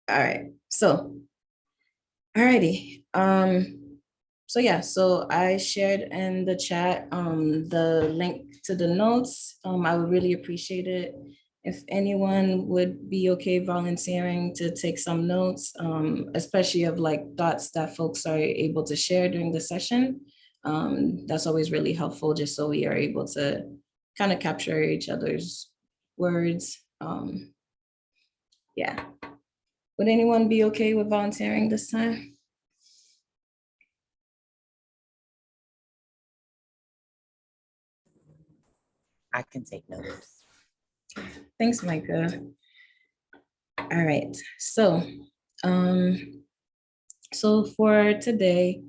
All right, so, alrighty. So yeah, so I shared in the chat the link to the notes. I would really appreciate it if anyone would be okay volunteering to take some notes, especially of like thoughts that folks are able to share during the session. That's always really helpful, just so we are able to kind of capture each other's words. Yeah. Would anyone be okay with volunteering this time? I can take notes. Thanks, Micah. All right, so for today,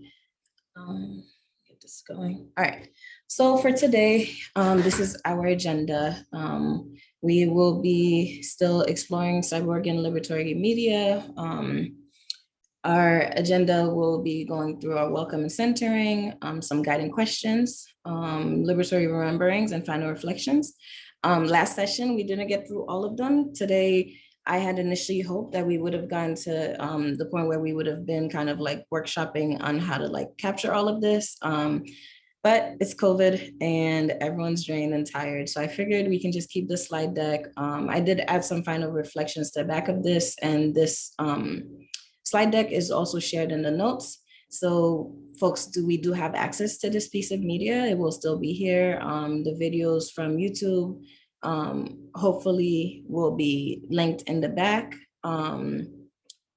get this going. All right, so for today, this is our agenda. We will be still exploring Cyborgian liberatory media. Our agenda will be going through our welcome and centering, some guiding questions, liberatory rememberings, and final reflections. Last session, we didn't get through all of them. Today, I had initially hoped that we would have gotten to the point where we would have been kind of like workshopping on how to like capture all of this. But it's COVID and everyone's drained and tired. So I figured we can just keep the slide deck. I did add some final reflections to the back of this, and this slide deck is also shared in the notes. So folks, we do have access to this piece of media. It will still be here. The videos from YouTube hopefully will be linked in the back.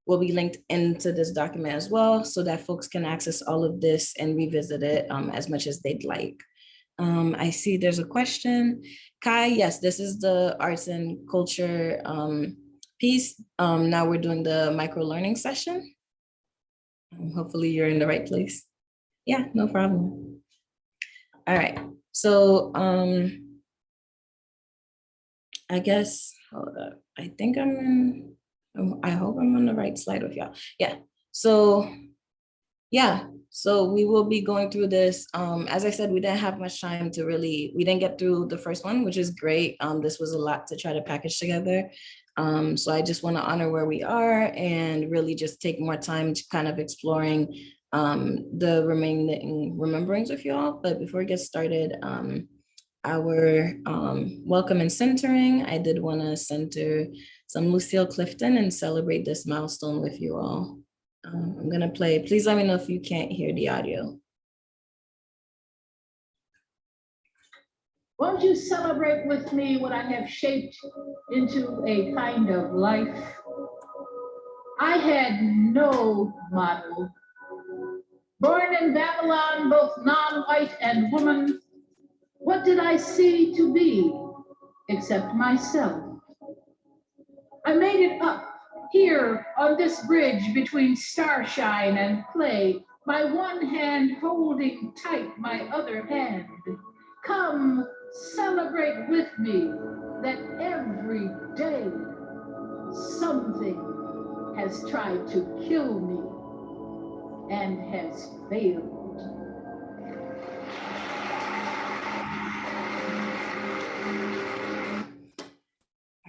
Will be linked into this document as well, so that folks can access all of this and revisit it as much as they'd like. I see there's a question. Kai, yes, this is the arts and culture piece. Now we're doing the micro learning session. Hopefully you're in the right place. Yeah, no problem. All right, so I guess, hold up. I think I'm in, I hope I'm on the right slide with y'all. Yeah, so we will be going through this. As I said, we didn't have much time to really, we didn't get through the first one, which is great. This was a lot to try to package together. So I just want to honor where we are and really just take more time to kind of exploring the remaining rememberings with y'all. But before we get started, our welcome and centering, I did want to center some Lucille Clifton and celebrate this milestone with you all. I'm gonna play. Please let me know if you can't hear the audio. Won't you celebrate with me what I have shaped into a kind of life? I had no model. Born in Babylon, both non-white and woman, what did I see to be except myself? I made it up here on this bridge between starshine and clay, my one hand holding tight my other hand. Come celebrate with me that every day something has tried to kill me and has failed.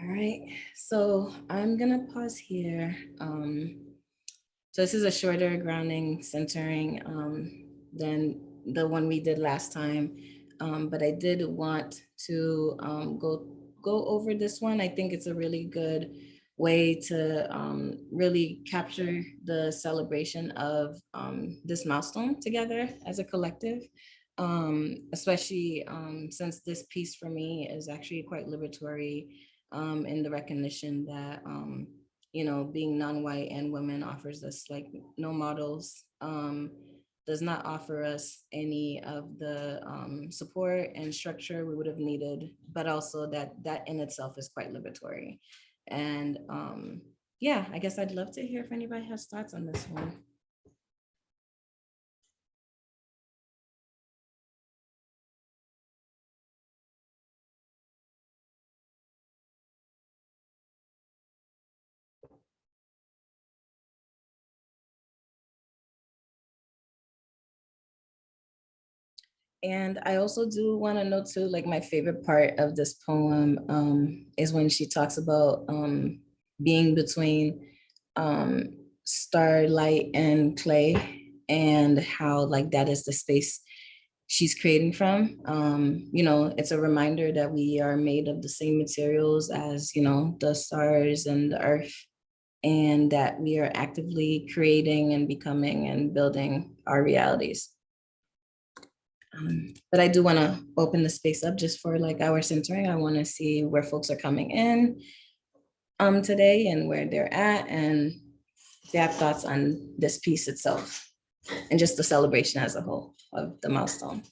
All right, so I'm gonna pause here. So this is a shorter grounding centering than the one we did last time, but I did want to go over this one. I think it's a really good way to really capture the celebration of this milestone together as a collective, especially since this piece for me is actually quite liberatory in the recognition that you know, being non-white and women offers us like no models, does not offer us any of the support and structure we would have needed, but also that in itself is quite liberatory. And yeah, I guess I'd love to hear if anybody has thoughts on this one. And I also do want to note too, like my favorite part of this poem is when she talks about being between starlight and clay, and how like that is the space she's creating from. You know, it's a reminder that we are made of the same materials as, you know, the stars and the earth, and that we are actively creating and becoming and building our realities. But I do want to open the space up just for like our centering. I want to see where folks are coming in today and where they're at, and if they have thoughts on this piece itself and just the celebration as a whole of the milestone.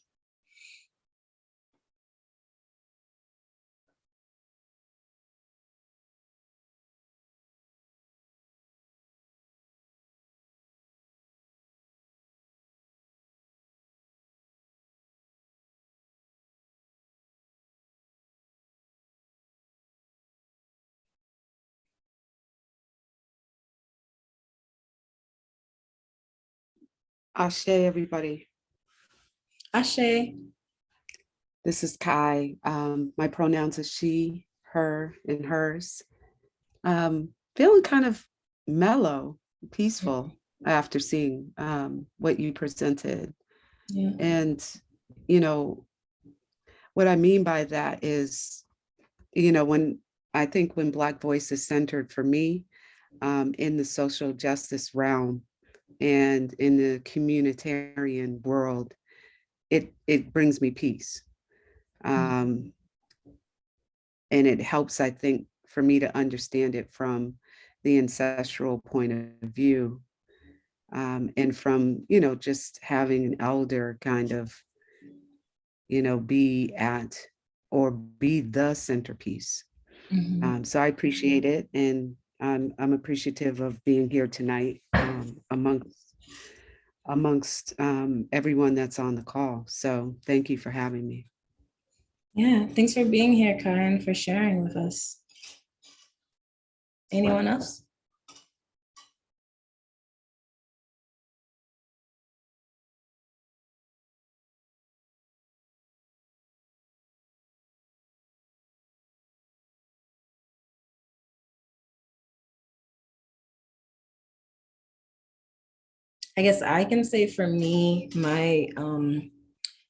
Ashe, everybody. Ashe. This is Kai. My pronouns is she, her, and hers. Feeling kind of mellow, peaceful after seeing what you presented. Yeah. And, you know, what I mean by that is, you know, when I think when Black voice is centered for me in the social justice realm and in the communitarian world, it brings me peace. And it helps, I think, for me to understand it from the ancestral point of view, and from, you know, just having an elder kind of, you know, be at or be the centerpiece. So I appreciate it, and I'm appreciative of being here tonight amongst everyone that's on the call. So thank you for having me. Yeah, thanks for being here, Kai, and for sharing with us. Anyone else? I guess I can say for me, my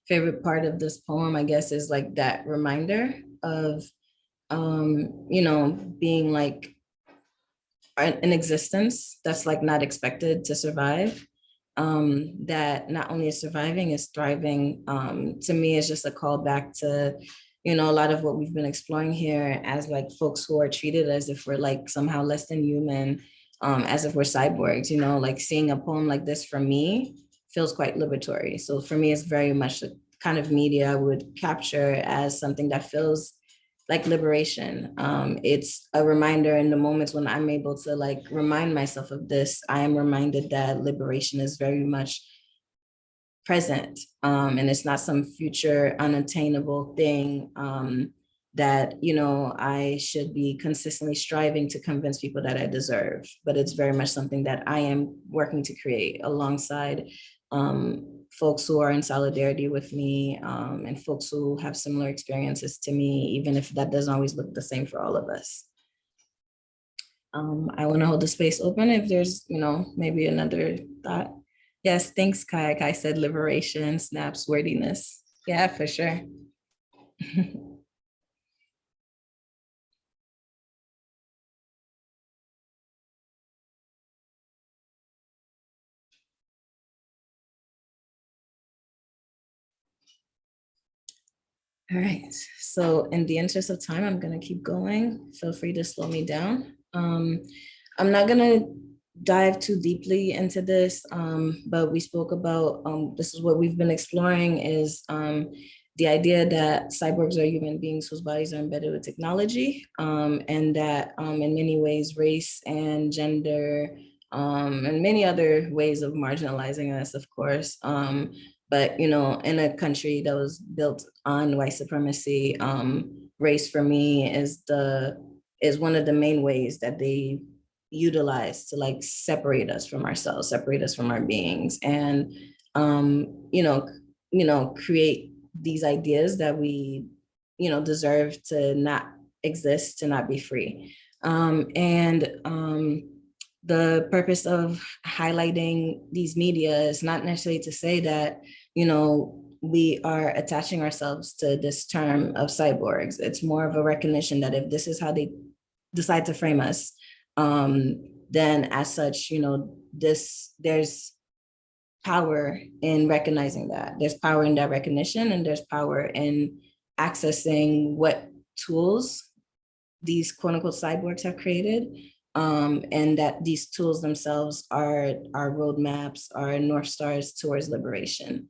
favorite part of this poem, I guess, is like that reminder of, you know, being like an existence that's like not expected to survive. That not only is surviving, is thriving. To me, is just a call back to, you know, a lot of what we've been exploring here as like folks who are treated as if we're like somehow less than human, as if we're cyborgs, you know, like seeing a poem like this for me feels quite liberatory. So for me, it's very much the kind of media I would capture as something that feels like liberation. It's a reminder in the moments when I'm able to like remind myself of this, I am reminded that liberation is very much present, and it's not some future unattainable thing that, you know, I should be consistently striving to convince people that I deserve, but it's very much something that I am working to create alongside folks who are in solidarity with me, and folks who have similar experiences to me, even if that doesn't always look the same for all of us. I want to hold the space open if there's, you know, maybe another thought. Yes, thanks, Kai. Kai said liberation, snaps, wordiness. Yeah, for sure. All right, so in the interest of time, I'm gonna keep going. Feel free to slow me down. I'm not gonna dive too deeply into this, but we spoke about, this is what we've been exploring, is the idea that cyborgs are human beings whose bodies are embedded with technology, and that in many ways, race and gender, and many other ways of marginalizing us, of course, but, you know, in a country that was built on white supremacy, race for me is one of the main ways that they utilize to like separate us from ourselves, separate us from our beings. And, you know, create these ideas that we, deserve to not exist, to not be free. The purpose of highlighting these media is not necessarily to say that, we are attaching ourselves to this term of cyborgs. It's more of a recognition that if this is how they decide to frame us, then as such, there's power in recognizing that. There's power in that recognition, and there's power in accessing what tools these quote unquote cyborgs have created, and that these tools themselves are roadmaps, are North Stars towards liberation.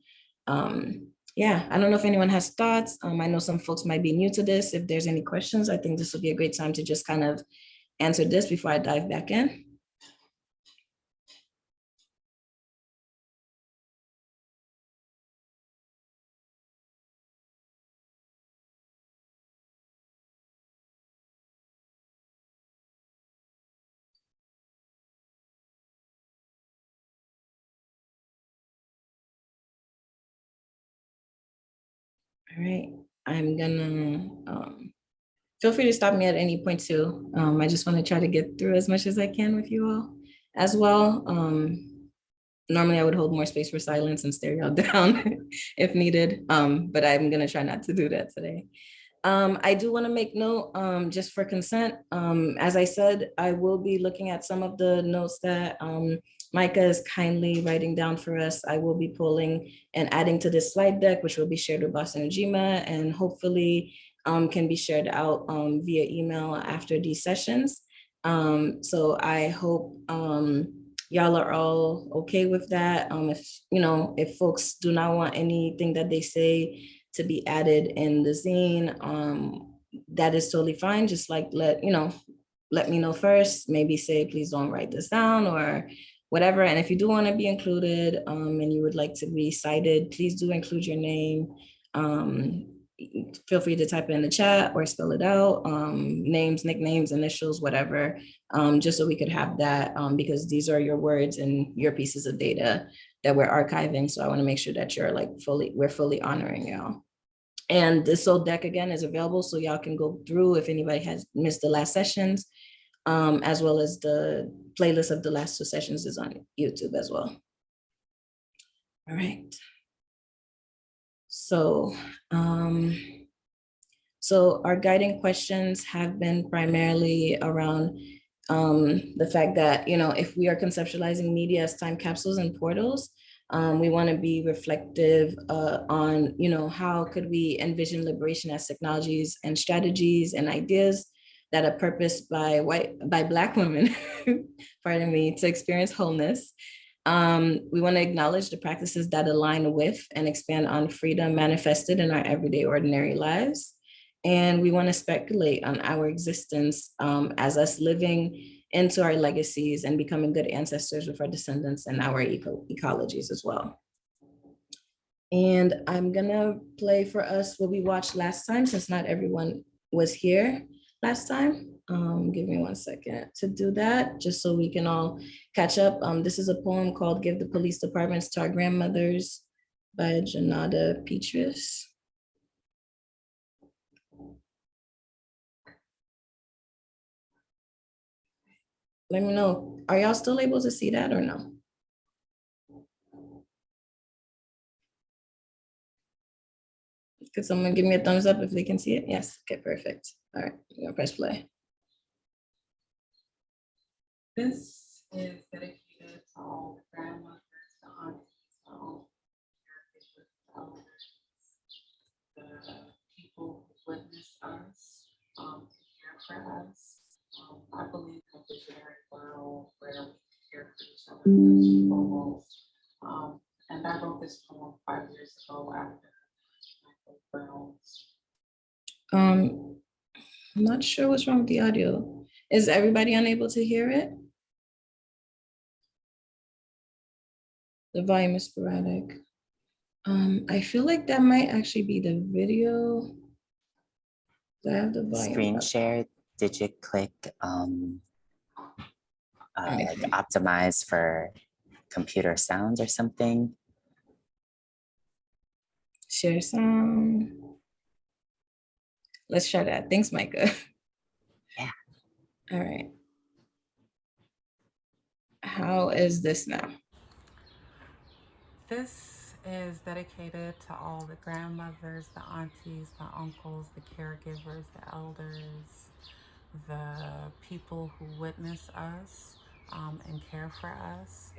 Yeah, I don't know if anyone has thoughts. I know some folks might be new to this. If there's any questions, I think this would be a great time to just kind of answer this before I dive back in. All right, I'm gonna feel free to stop me at any point too. I just want to try to get through as much as I can with you all as well. Normally I would hold more space for silence and stare y'all down if needed, but I'm gonna try not to do that today. I do want to make note, just for consent. As I said, I will be looking at some of the notes that Micah is kindly writing down for us. I will be pulling and adding to this slide deck, which will be shared with Boston Ujima, and hopefully can be shared out via email after these sessions. So I hope y'all are all okay with that. If folks do not want anything that they say to be added in the zine, that is totally fine. Just like let me know first, maybe say, please don't write this down or whatever. And if you do want to be included, and you would like to be cited, please do include your name. Feel free to type it in the chat or spell it out, names, nicknames, initials, whatever, just so we could have that, because these are your words and your pieces of data that we're archiving. So I want to make sure that you're we're fully honoring y'all. And this old deck again is available, so y'all can go through if anybody has missed the last sessions, as well as the playlist of the last two sessions is on YouTube as well. All right. So our guiding questions have been primarily around the fact that, if we are conceptualizing media as time capsules and portals, we want to be reflective on, how could we envision liberation as technologies and strategies and ideas that are purposed by Black women, pardon me, to experience wholeness. We want to acknowledge the practices that align with and expand on freedom manifested in our everyday ordinary lives. And we want to speculate on our existence as us living into our legacies and becoming good ancestors with our descendants and our ecologies as well. And I'm gonna play for us what we watched last time, since not everyone was here last time. Give me 1 second to do that, just so we can all catch up. This is a poem called "Give the Police Departments to Our Grandmothers" by Janada Petrus. Let me know, are y'all still able to see that or no? Could someone give me a thumbs up if they can see it? Yes, okay, perfect. All right, I'm gonna press play. This is dedicated to all grandmothers, the aunties, all the people who witness us, care for us. I believe in a visionary world where we care for each other as people. And I wrote this poem 5 years ago after my girls. I'm not sure what's wrong with the audio. Is everybody unable to hear it? The volume is sporadic. I feel like that might actually be the video. I have the volume Screen up. share, did you click like optimize for computer sounds or something? Share some. Let's try that. Thanks, Micah. Yeah. All right. How is this now? This is dedicated to all the grandmothers, the aunties, the uncles, the caregivers, the elders, the people who witness us and care for us.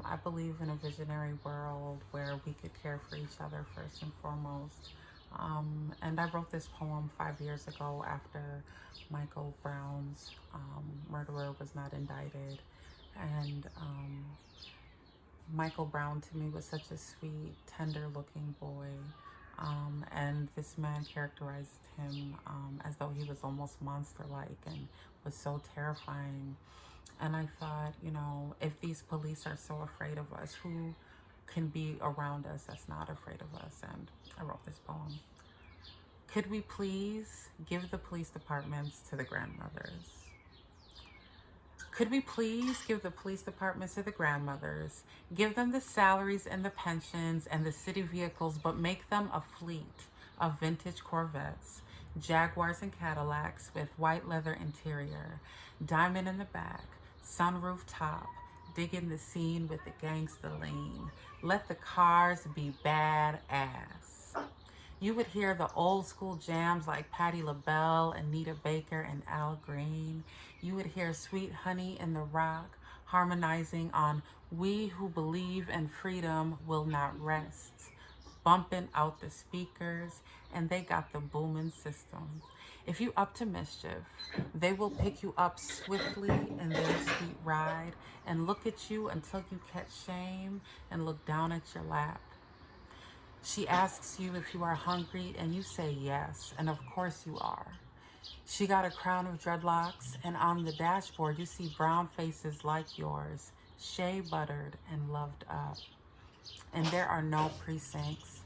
I believe in a visionary world where we could care for each other first and foremost. And I wrote this poem 5 years ago after Michael Brown's murderer was not indicted. And Michael Brown to me was such a sweet, tender looking boy. And this man characterized him as though he was almost monster-like and was so terrifying. And I thought, you know, if these police are so afraid of us, who can be around us that's not afraid of us? And I wrote this poem. Could we please give the police departments to the grandmothers? Could we please give the police departments to the grandmothers, give them the salaries and the pensions and the city vehicles, but make them a fleet of vintage Corvettes, Jaguars and Cadillacs with white leather interior, diamond in the back, sunroof top, digging the scene with the gangster lean. Let the cars be badass. You would hear the old school jams like Patti LaBelle, Anita Baker, and Al Green. You would hear Sweet Honey in the Rock harmonizing on We Who Believe in Freedom Will Not Rest, bumping out the speakers, and they got the booming system. If you up to mischief, they will pick you up swiftly in their sweet ride and look at you until you catch shame and look down at your lap. She asks you if you are hungry, and you say yes, and of course you are. She got a crown of dreadlocks, and on the dashboard you see brown faces like yours, shea buttered and loved up. And there are no precincts,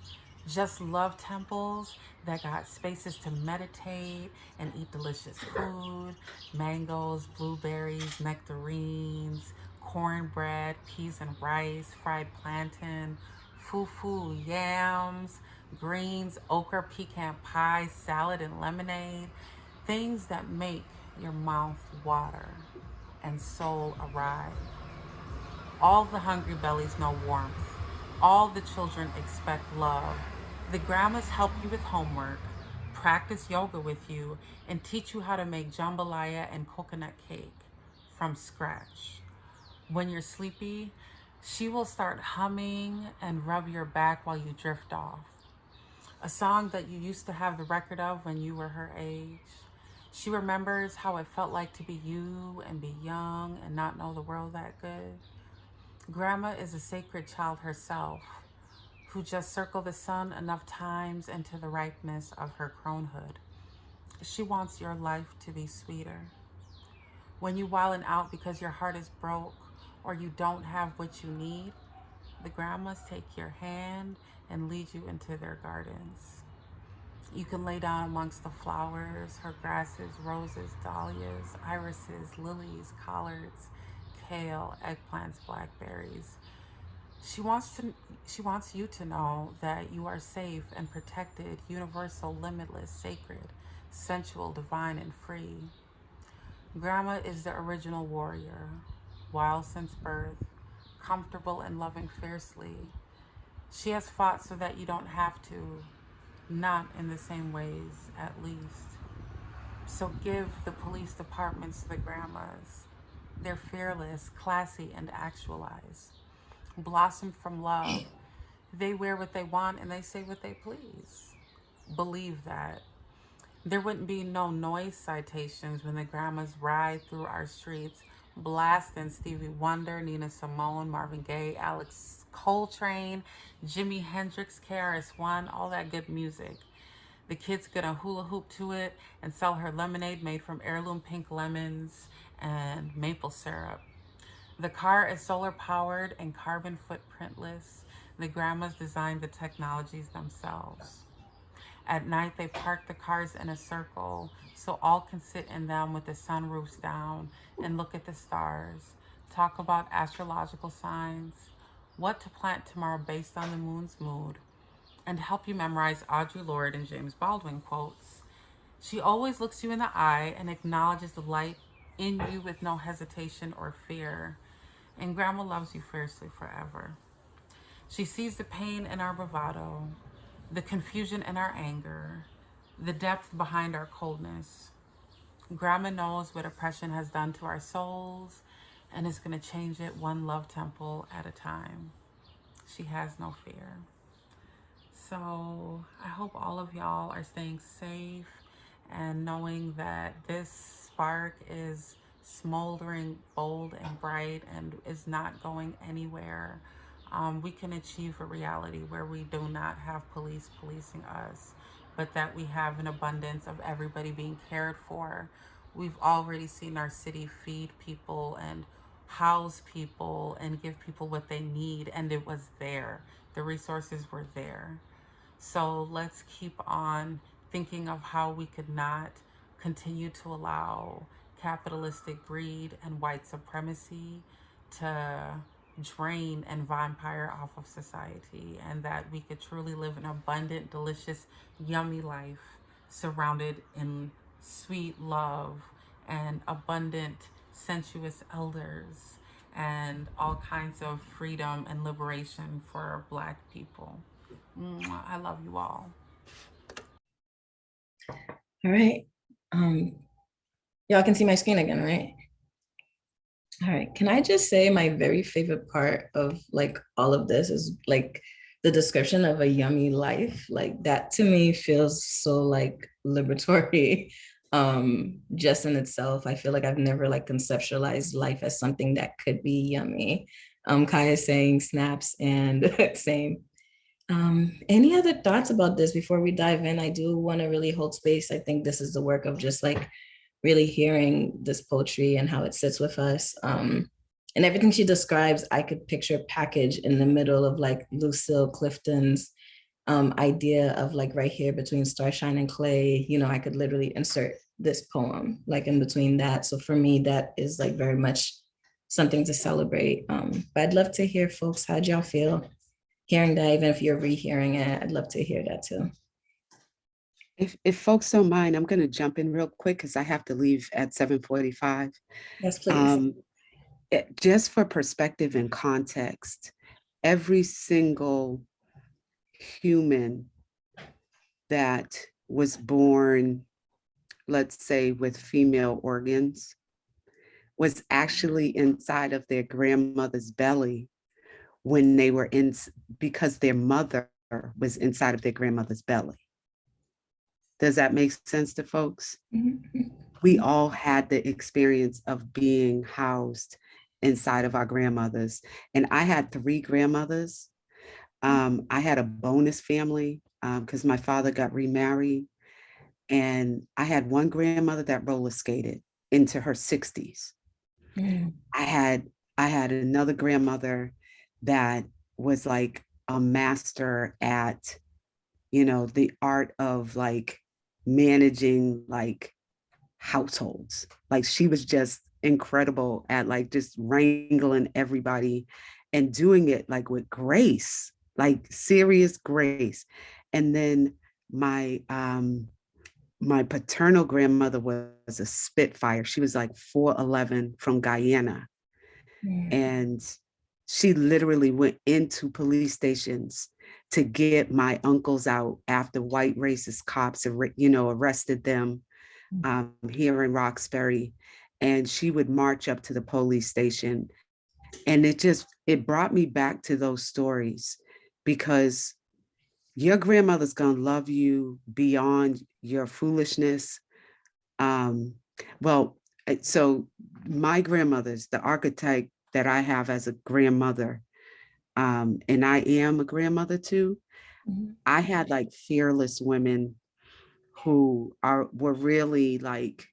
just love temples that got spaces to meditate and eat delicious food, mangoes, blueberries, nectarines, cornbread, peas and rice, fried plantain, fufu, yams, greens, okra, pecan pie, salad, and lemonade. Things that make your mouth water and soul arrive. All the hungry bellies know warmth. All the children expect love. The grandmas help you with homework, practice yoga with you, and teach you how to make jambalaya and coconut cake from scratch. When you're sleepy, she will start humming and rub your back while you drift off. A song that you used to have the record of when you were her age. She remembers how it felt like to be you and be young and not know the world that good. Grandma is a sacred child herself, who just circled the sun enough times into the ripeness of her cronehood. She wants your life to be sweeter. When you wildin' out because your heart is broke or you don't have what you need, the grandmas take your hand and lead you into their gardens. You can lay down amongst the flowers, her grasses, roses, dahlias, irises, lilies, collards, kale, eggplants, blackberries. She wants you to know that you are safe and protected, universal, limitless, sacred, sensual, divine, and free. Grandma is the original warrior, wild since birth, comfortable and loving fiercely. She has fought so that you don't have to, not in the same ways, at least. So give the police departments to the grandmas. They're fearless, classy, and actualized. Blossom from love. They wear what they want and they say what they please. Believe that. There wouldn't be no noise citations when the grandmas ride through our streets, blasting Stevie Wonder, Nina Simone, Marvin Gaye, Alex Coltrane, Jimi Hendrix, KRS-One, all that good music. The kids gonna hula hoop to it and sell her lemonade made from heirloom pink lemons and maple syrup. The car is solar powered and carbon footprintless. The grandmas designed the technologies themselves. At night, they park the cars in a circle so all can sit in them with the sunroofs down and look at the stars, talk about astrological signs, what to plant tomorrow based on the moon's mood, and help you memorize Audre Lorde and James Baldwin quotes. She always looks you in the eye and acknowledges the light in you with no hesitation or fear. And Grandma loves you fiercely forever. She sees the pain in our bravado, the confusion in our anger, the depth behind our coldness. Grandma knows what oppression has done to our souls and is going to change it one love temple at a time. She has no fear. So I hope all of y'all are staying safe and knowing that this spark is smoldering, bold, and bright and is not going anywhere. We can achieve a reality where we do not have police policing us, but that we have an abundance of everybody being cared for. We've already seen our city feed people and house people and give people what they need, and it was there. The resources were there. So let's keep on thinking of how we could not continue to allow capitalistic greed and white supremacy to drain and vampire off of society, and that we could truly live an abundant, delicious, yummy life surrounded in sweet love and abundant, sensuous elders and all kinds of freedom and liberation for Black people. I love you all. All right. Y'all can see my screen again, right? All right. Can I just say my very favorite part of like all of this is like the description of a yummy life. Like that to me feels so like liberatory just in itself. I feel like I've never like conceptualized life as something that could be yummy. Kaya saying snaps and same. Any other thoughts about this before we dive in? I do want to really hold space. I think this is the work of just like really hearing this poetry and how it sits with us. And everything she describes, I could picture a package in the middle of like Lucille Clifton's idea of like right here between Starshine and Clay. You know, I could literally insert this poem like in between that. So for me, that is like very much something to celebrate. But I'd love to hear, folks, how'd y'all feel hearing that? Even if you're rehearing it, I'd love to hear that too. If folks don't mind, I'm going to jump in real quick because I have to leave at 7:45. Yes, please. Just for perspective and context, every single human that was born, let's say, with female organs, was actually inside of their grandmother's belly when they were in, because their mother was inside of their grandmother's belly. Does that make sense to folks? Mm-hmm. We all had the experience of being housed inside of our grandmothers. And I had 3 grandmothers. I had a bonus family because my father got remarried. And I had one grandmother that roller skated into her 60s. Mm. I had another grandmother that was like a master at, you know, the art of like managing like households. Like she was just incredible at like just wrangling everybody and doing it like with grace, like serious grace. And then my my paternal grandmother was a spitfire. She was like 4'11" from Guyana. Mm. And she literally went into police stations to get my uncles out after white racist cops, arrested them here in Roxbury. And she would march up to the police station. And it brought me back to those stories because your grandmother's gonna love you beyond your foolishness. Well, so my grandmother's the archetype that I have as a grandmother, and I am a grandmother too. Mm-hmm. I had like fearless women who were really like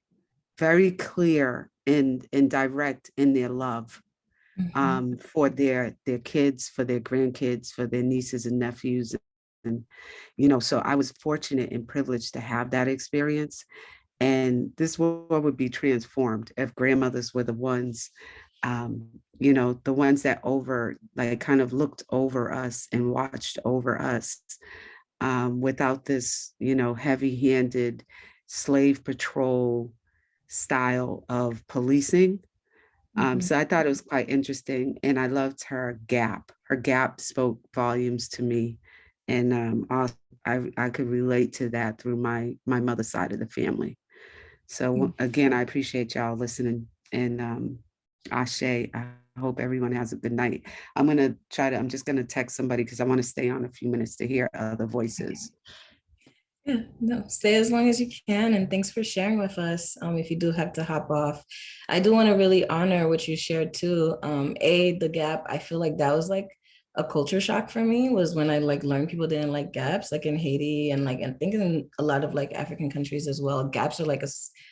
very clear and direct in their love for their kids, for their grandkids, for their nieces and nephews. And, so I was fortunate and privileged to have that experience. And this world would be transformed if grandmothers were the ones, the ones that kind of looked over us and watched over us without this, heavy-handed slave patrol style of policing. So I thought it was quite interesting, and I loved her gap. Her gap spoke volumes to me, and also I could relate to that through my mother's side of the family. So again, I appreciate y'all listening, and Ashe, I hope everyone has a good night. I'm just gonna text somebody because I want to stay on a few minutes to hear other voices. Yeah, no, stay as long as you can. And thanks for sharing with us. If you do have to hop off, I do want to really honor what you shared too. The gap, I feel like that was like a culture shock for me, was when I like learned people didn't like gaps, like in Haiti and like, I think in a lot of like African countries as well. Gaps are like a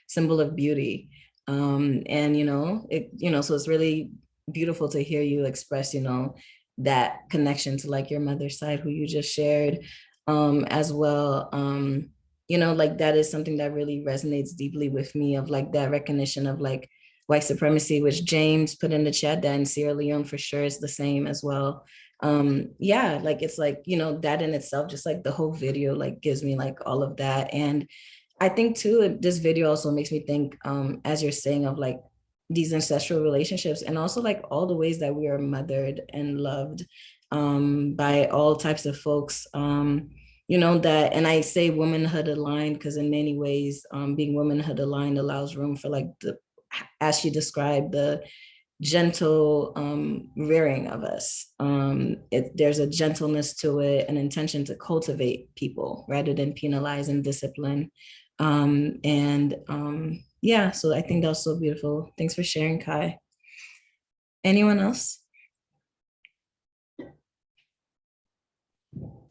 symbol of beauty. And so it's really beautiful to hear you express, that connection to like your mother's side, who you just shared as well. Like that is something that really resonates deeply with me, of like that recognition of like white supremacy, which James put in the chat, that in Sierra Leone for sure is the same as well. Yeah, like it's like, that in itself, just like the whole video like gives me like all of that. And I think too, this video also makes me think, as you're saying, of like these ancestral relationships, and also like all the ways that we are mothered and loved by all types of folks. That, and I say womanhood aligned because in many ways, being womanhood aligned allows room for like as she described, the gentle rearing of us. There's a gentleness to it, an intention to cultivate people rather than penalize and discipline. Yeah, so I think that was so beautiful. Thanks for sharing, Kai. Anyone else?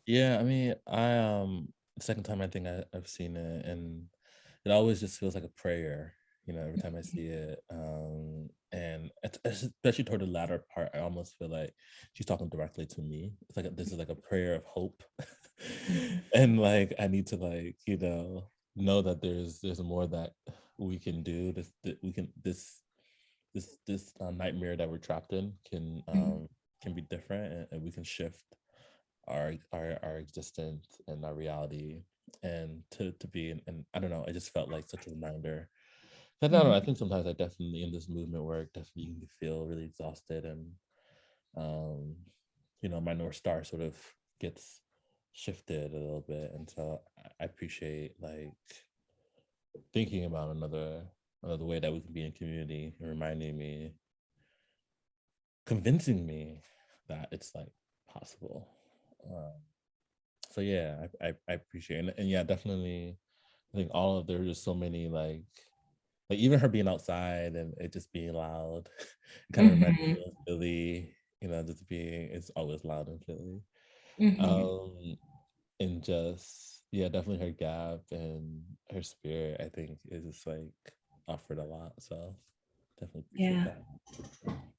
Yeah, I mean, the second time I think I've seen it, and it always just feels like a prayer, every time I see it. And especially toward the latter part, I almost feel like she's talking directly to me. It's like this is like a prayer of hope, and like I need to like know that there's more that we can do. This nightmare that we're trapped in can be different, and we can shift our existence and our reality, and to be and I don't know, I just felt like such a reminder. I don't know, I think sometimes I definitely in this movement work definitely feel really exhausted, and my North Star sort of gets shifted a little bit, and so I appreciate like thinking about another way that we can be in community, and reminding me, convincing me that it's like possible. So yeah, I appreciate it. And yeah, definitely I think there's just so many like even her being outside and it just being loud, it kind of reminds me of Philly, just being, it's always loud in Philly. And just definitely her gap and her spirit, I think, is just like offered a lot. So definitely appreciate that.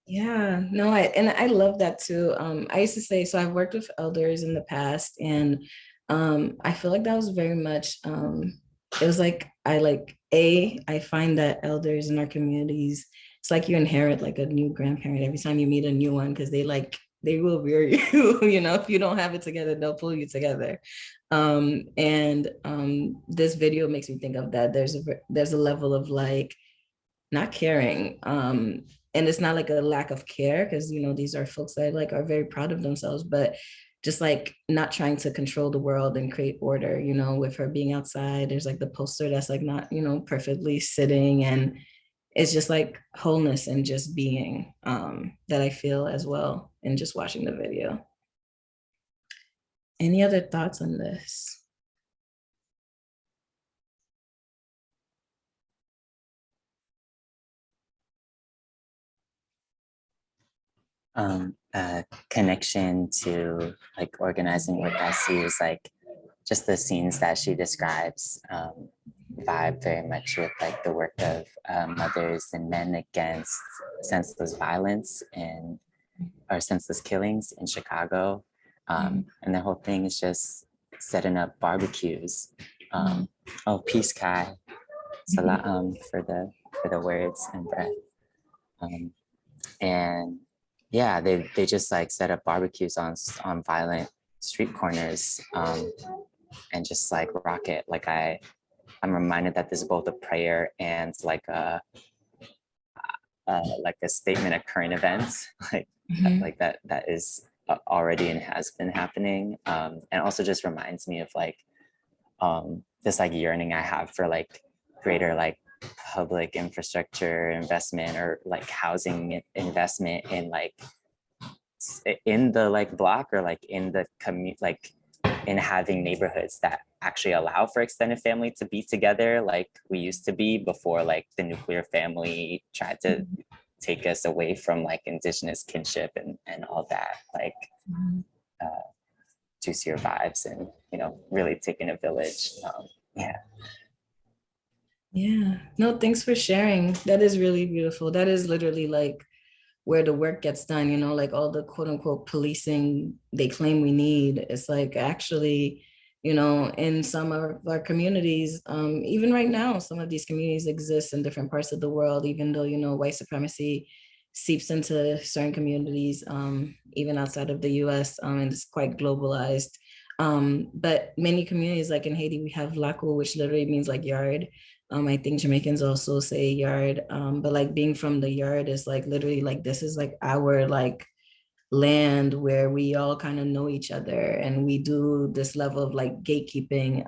Yeah, no, I love that too. I used to say, so I've worked with elders in the past, and I feel like that was very much it was like I find that elders in our communities, it's like you inherit like a new grandparent every time you meet a new one, because they will rear you, if you don't have it together, they'll pull you together. This video makes me think of that. There's a level of like not caring, and it's not like a lack of care, because these are folks that like are very proud of themselves, but just like not trying to control the world and create order. With her being outside, there's like the poster that's like not perfectly sitting, and it's just like wholeness and just being, that I feel as well in just watching the video. Any other thoughts on this? Connection to like organizing work I see is like just the scenes that she describes vibe very much with like the work of mothers and men against senseless violence or senseless killings in Chicago. And the whole thing is just setting up barbecues. Oh, peace, Kai. Salam for the words and breath. And yeah, they just like set up barbecues on violent street corners and just like rock it. Like I'm reminded that this is both a prayer and like a statement of current events, like that is already and has been happening, and also just reminds me of like this like yearning I have for like greater like public infrastructure investment or like housing investment in like in the like block or like in the community, like in having neighborhoods that actually allow for extended family to be together like we used to be before like the nuclear family tried to take us away from like indigenous kinship and all that, like juicier vibes and, you know, really taking a village. Yeah. Yeah, no, thanks for sharing. That is really beautiful. That is literally like where the work gets done, you know, like all the quote unquote policing they claim we need. It's like actually, you know, in some of our communities, even right now, some of these communities exist in different parts of the world, even though, you know, white supremacy seeps into certain communities, even outside of the US, and it's quite globalized. But many communities, like in Haiti, we have Laco, which literally means like yard. I think Jamaicans also say yard, but like being from the yard is like literally like this is like our like land where we all kind of know each other and we do this level of like gatekeeping.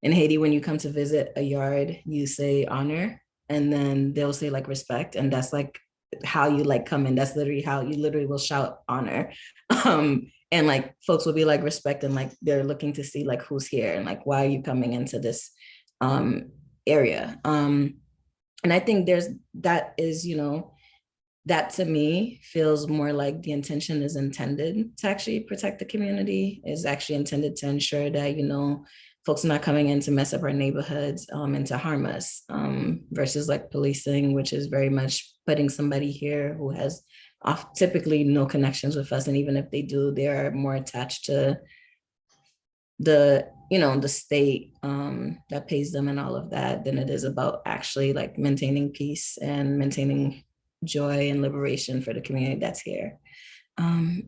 In Haiti, when you come to visit a yard, you say honor and then they'll say like respect, and that's like how you like come in. That's literally how you literally will shout honor. And like folks will be like respect and like they're looking to see like who's here and like why are you coming into this area. And I think that is, you know, that to me feels more like the intention is intended to actually protect the community, is actually intended to ensure that, you know, folks are not coming in to mess up our neighborhoods and to harm us, versus like policing, which is very much putting somebody here who has typically no connections with us. And even if they do, they are more attached to the, you know, the state that pays them and all of that than it is about actually like maintaining peace and maintaining joy and liberation for the community that's here.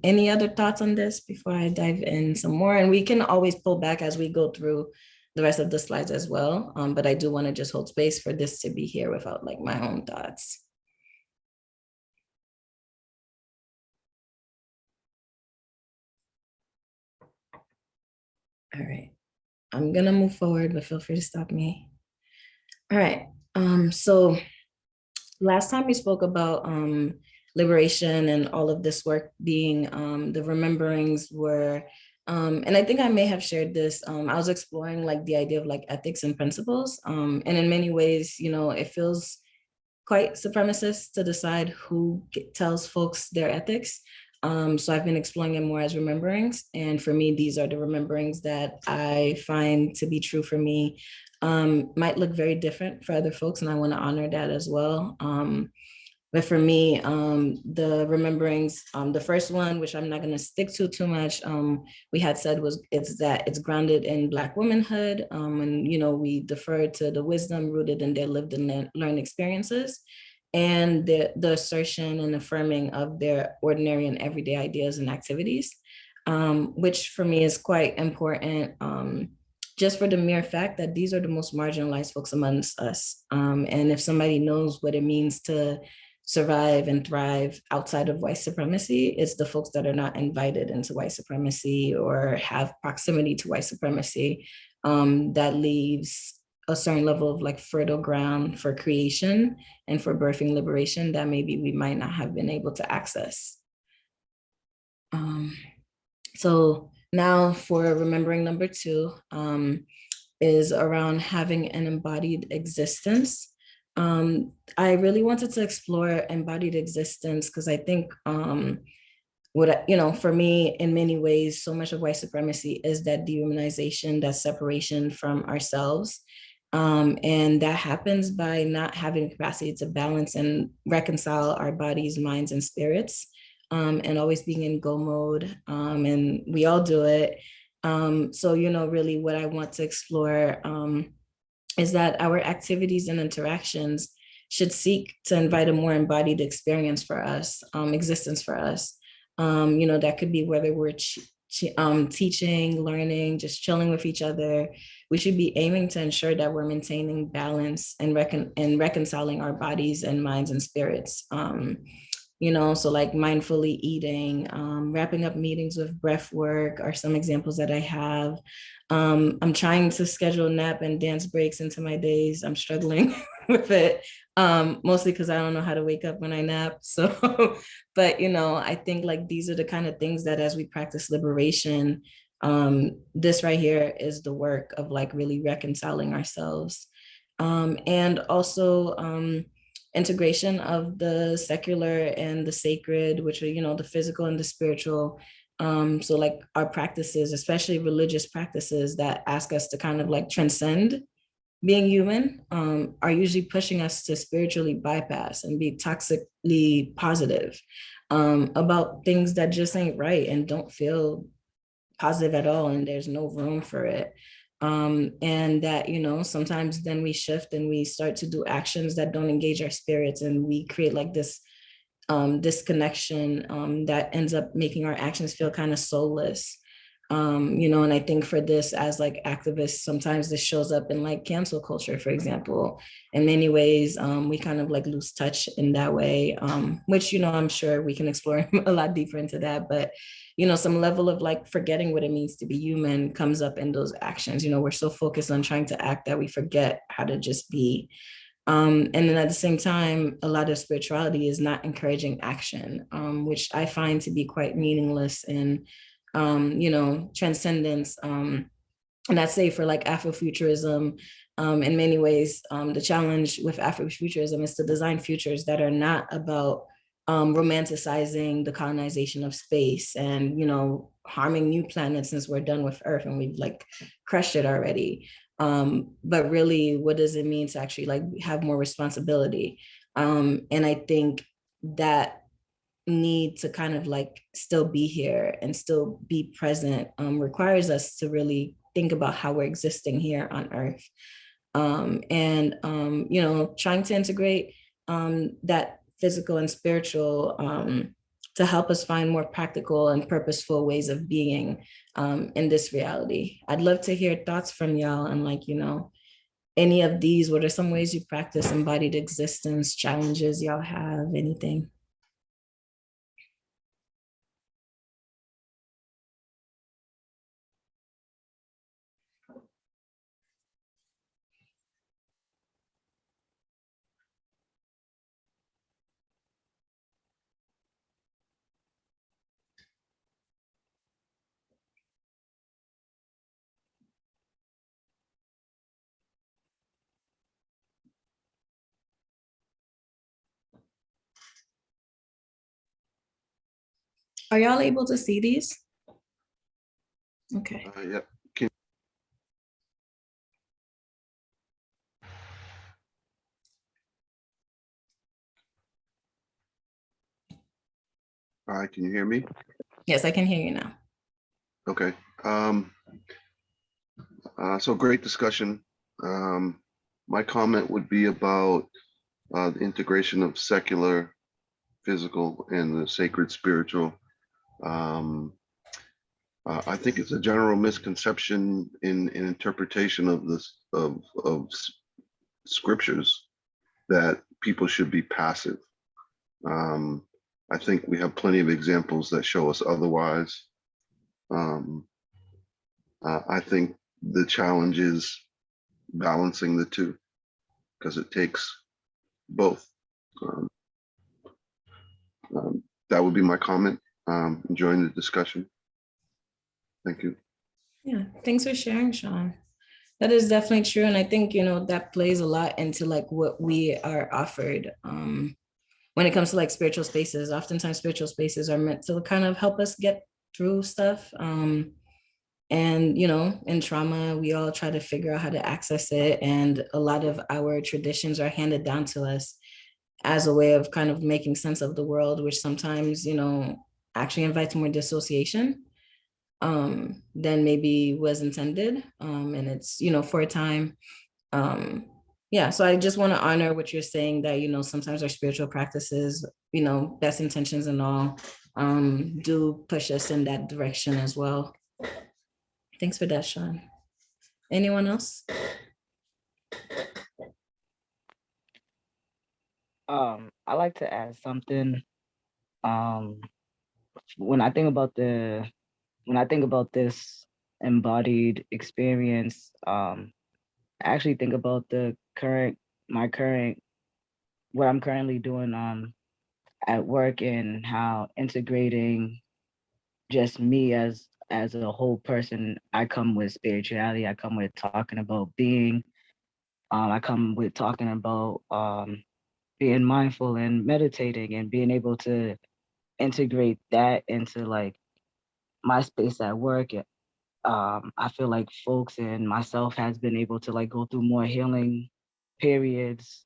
Any other thoughts on this before I dive in some more? And we can always pull back as we go through the rest of the slides as well. But I do want to just hold space for this to be here without like my own thoughts. All right, I'm gonna move forward, but feel free to stop me. All right, so last time we spoke about liberation and all of this work being the rememberings were, and I think I may have shared this, I was exploring like the idea of like ethics and principles. And in many ways, you know, it feels quite supremacist to decide who tells folks their ethics. So I've been exploring it more as rememberings. And for me, these are the rememberings that I find to be true for me. Might look very different for other folks, and I want to honor that as well. But for me, the rememberings, the first one, which I'm not going to stick to too much, we had said it's grounded in Black womanhood, and you know we defer to the wisdom rooted in their lived and learned experiences, and the assertion and affirming of their ordinary and everyday ideas and activities, which for me is quite important. Just for the mere fact that these are the most marginalized folks amongst us. And if somebody knows what it means to survive and thrive outside of white supremacy, it's the folks that are not invited into white supremacy or have proximity to white supremacy, that leaves a certain level of like fertile ground for creation and for birthing liberation that maybe we might not have been able to access. So now for remembering number 2, is around having an embodied existence. I really wanted to explore embodied existence because I think for me, in many ways, so much of white supremacy is that dehumanization, that separation from ourselves. And that happens by not having the capacity to balance and reconcile our bodies, minds, and spirits, and always being in go mode. And we all do it. So, really what I want to explore is that our activities and interactions should seek to invite a more embodied experience for us, existence for us. That could be whether we're teaching, learning, just chilling with each other. We should be aiming to ensure that we're maintaining balance and reconciling our bodies and minds and spirits. So like mindfully eating, wrapping up meetings with breath work are some examples that I have. I'm trying to schedule nap and dance breaks into my days. I'm struggling with it, mostly because I don't know how to wake up when I nap. So, but I think like these are the kind of things that as we practice liberation, this right here is the work of like really reconciling ourselves. And also integration of the secular and the sacred, which are, the physical and the spiritual. So like our practices, especially religious practices that ask us to kind of like transcend being human, are usually pushing us to spiritually bypass and be toxically positive about things that just ain't right and don't feel positive at all, and there's no room for it. And that, sometimes then we shift and we start to do actions that don't engage our spirits, and we create like this disconnection that ends up making our actions feel kind of soulless. And I think for this as like activists, sometimes this shows up in like cancel culture, for example. In many ways, we kind of like lose touch in that way, which, I'm sure we can explore a lot deeper into that. But, some level of like forgetting what it means to be human comes up in those actions. We're so focused on trying to act that we forget how to just be. And then at the same time, a lot of spirituality is not encouraging action, which I find to be quite meaningless in transcendence. And I'd say for like Afrofuturism, in many ways, the challenge with Afrofuturism is to design futures that are not about romanticizing the colonization of space and, harming new planets since we're done with Earth and we've like crushed it already. But really, what does it mean to actually like have more responsibility? And I think that need to kind of like still be here and still be present requires us to really think about how we're existing here on Earth. And trying to integrate that physical and spiritual to help us find more practical and purposeful ways of being in this reality. I'd love to hear thoughts from y'all on like, any of these. What are some ways you practice embodied existence, challenges y'all have, anything? Are y'all able to see these? Okay. Yeah. All right, can you hear me? Yes, I can hear you now. Okay. So great discussion. My comment would be about the integration of secular, physical, and the sacred spiritual. I think it's a general misconception in interpretation of this of scriptures that people should be passive. I think we have plenty of examples that show us otherwise. I think the challenge is balancing the two because it takes both. That would be my comment. Enjoying the discussion. Thank you. Yeah, thanks for sharing, Sean. That is definitely true. And I think, that plays a lot into like what we are offered when it comes to like spiritual spaces. Oftentimes spiritual spaces are meant to kind of help us get through stuff. And, in trauma, we all try to figure out how to access it. And a lot of our traditions are handed down to us as a way of kind of making sense of the world, which sometimes, actually invites more dissociation than maybe was intended. And it's, for a time. Yeah, so I just want to honor what you're saying that, sometimes our spiritual practices, best intentions and all, do push us in that direction as well. Thanks for that, Sean. Anyone else? I like to add something. When I think about this embodied experience, I actually think about what I'm currently doing at work, and how integrating just me as a whole person. I come with spirituality. I come with talking about being. I come with talking about being mindful and meditating, and being able to integrate that into like my space at work. I feel like folks and myself has been able to like go through more healing periods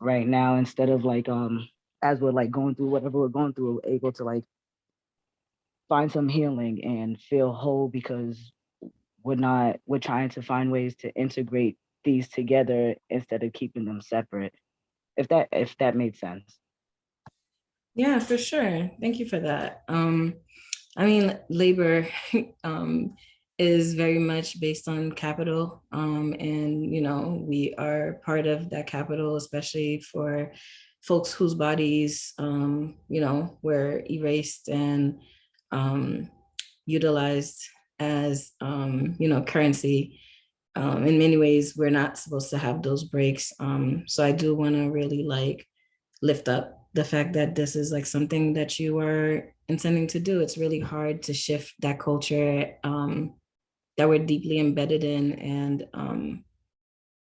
right now, instead of like as we're like going through whatever we're going through, we're able to like find some healing and feel whole, because we're trying to find ways to integrate these together instead of keeping them separate. If that made sense. Yeah, for sure. Thank you for that. I mean, labor is very much based on capital. And, you know, we are part of that capital, especially for folks whose bodies, you know, were erased and utilized as, you know, currency. In many ways, we're not supposed to have those breaks. So I do want to really like lift up the fact that this is like something that you are intending to do. It's really hard to shift that culture that we're deeply embedded in, and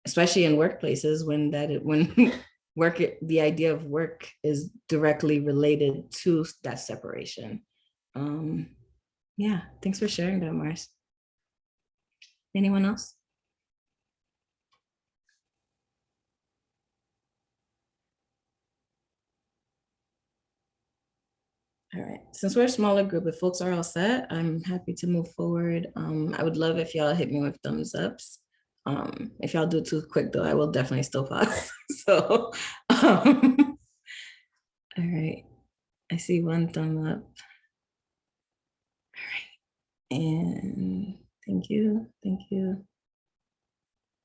especially in workplaces when work, the idea of work is directly related to that separation. Yeah, thanks for sharing that, Mars. Anyone else? All right, since we're a smaller group, if folks are all set, I'm happy to move forward. I would love if y'all hit me with thumbs ups. If y'all do too quick though, I will definitely still pause. So, all right, I see one thumb up. All right, and thank you.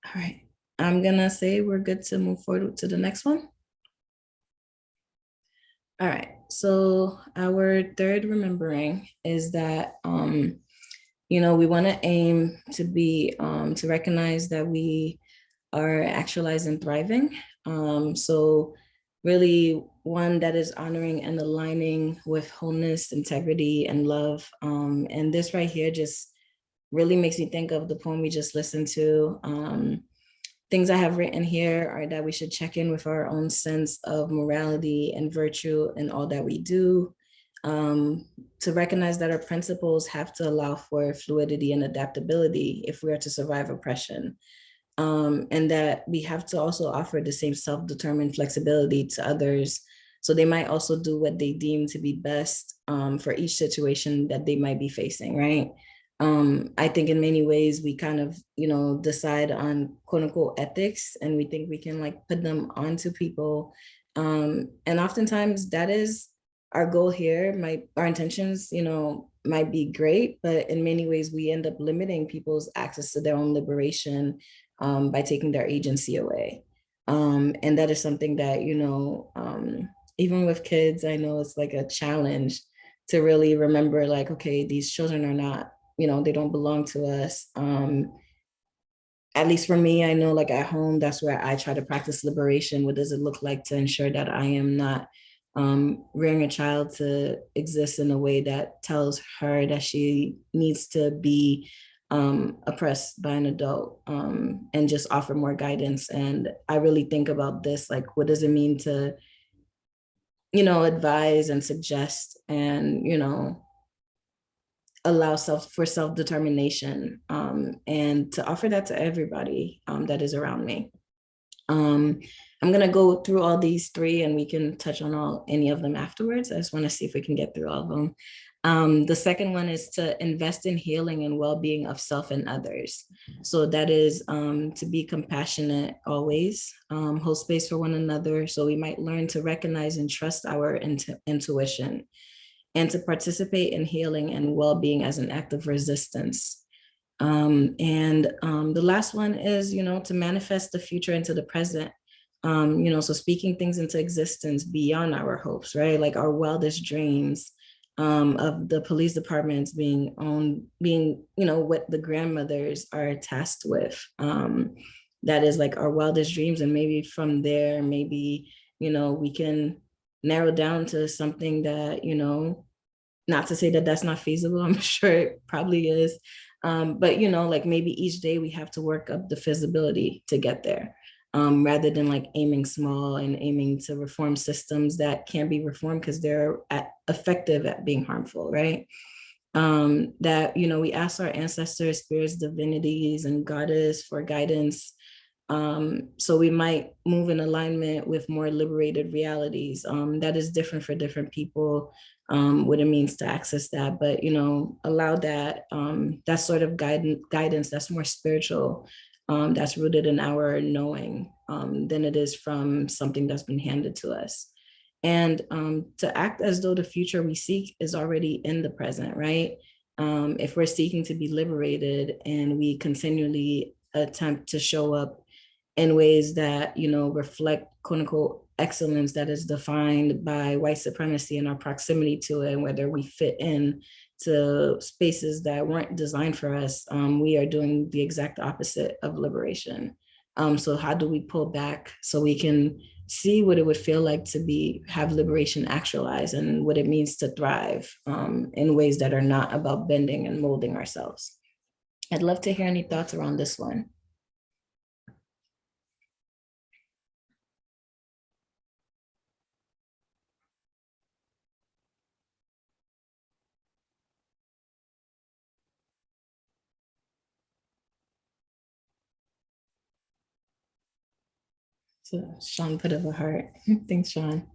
All right, I'm gonna say we're good to move forward to the next one. All right, so our third remembering is that, you know, we want to aim to be, to recognize that we are actualized and thriving. So really one that is honoring and aligning with wholeness, integrity, and love. And this right here just really makes me think of the poem we just listened to. Things I have written here are that we should check in with our own sense of morality and virtue in all that we do, to recognize that our principles have to allow for fluidity and adaptability if we are to survive oppression, and that we have to also offer the same self-determined flexibility to others, so they might also do what they deem to be best for each situation that they might be facing, right? I think in many ways we kind of, you know, decide on quote unquote ethics, and we think we can like put them onto people. And oftentimes that is our goal here. Our intentions, you know, might be great, but in many ways we end up limiting people's access to their own liberation by taking their agency away. And that is something that, you know, even with kids, I know it's like a challenge to really remember like, okay, these children are not, you know, they don't belong to us. At least for me, I know like at home, that's where I try to practice liberation. What does it look like to ensure that I am not rearing a child to exist in a way that tells her that she needs to be oppressed by an adult, and just offer more guidance. And I really think about this, like, what does it mean to, you know, advise and suggest and, you know, allow self-determination, and to offer that to everybody that is around me. I'm gonna go through all these three and we can touch on any of them afterwards. I just wanna see if we can get through all of them. The second one is to invest in healing and well-being of self and others. So that is to be compassionate always, hold space for one another. So we might learn to recognize and trust our intuition. and to participate in healing and well-being as an act of resistance. The last one is, to manifest the future into the present. So speaking things into existence beyond our hopes, right? Like our wildest dreams, of the police departments being, what the grandmothers are tasked with. That is like our wildest dreams. And maybe from there, maybe, we can narrow down to something that, not to say that that's not feasible, I'm sure it probably is. But, like maybe each day we have to work up the feasibility to get there. Rather than like aiming small and aiming to reform systems that can be reformed because they're effective at being harmful, right? That, we ask our ancestors, spirits, divinities, and goddess for guidance. So we might move in alignment with more liberated realities. That is different for different people, what it means to access that, but, allow that, that sort of guidance that's more spiritual, that's rooted in our knowing, than it is from something that's been handed to us. And to act as though the future we seek is already in the present, right? If we're seeking to be liberated and we continually attempt to show up in ways that, reflect quote unquote excellence that is defined by white supremacy and our proximity to it, and whether we fit in to spaces that weren't designed for us, we are doing the exact opposite of liberation. So how do we pull back so we can see what it would feel like to have liberation actualized, and what it means to thrive, in ways that are not about bending and molding ourselves? I'd love to hear any thoughts around this one. So Sean put up a heart. Thanks, Sean.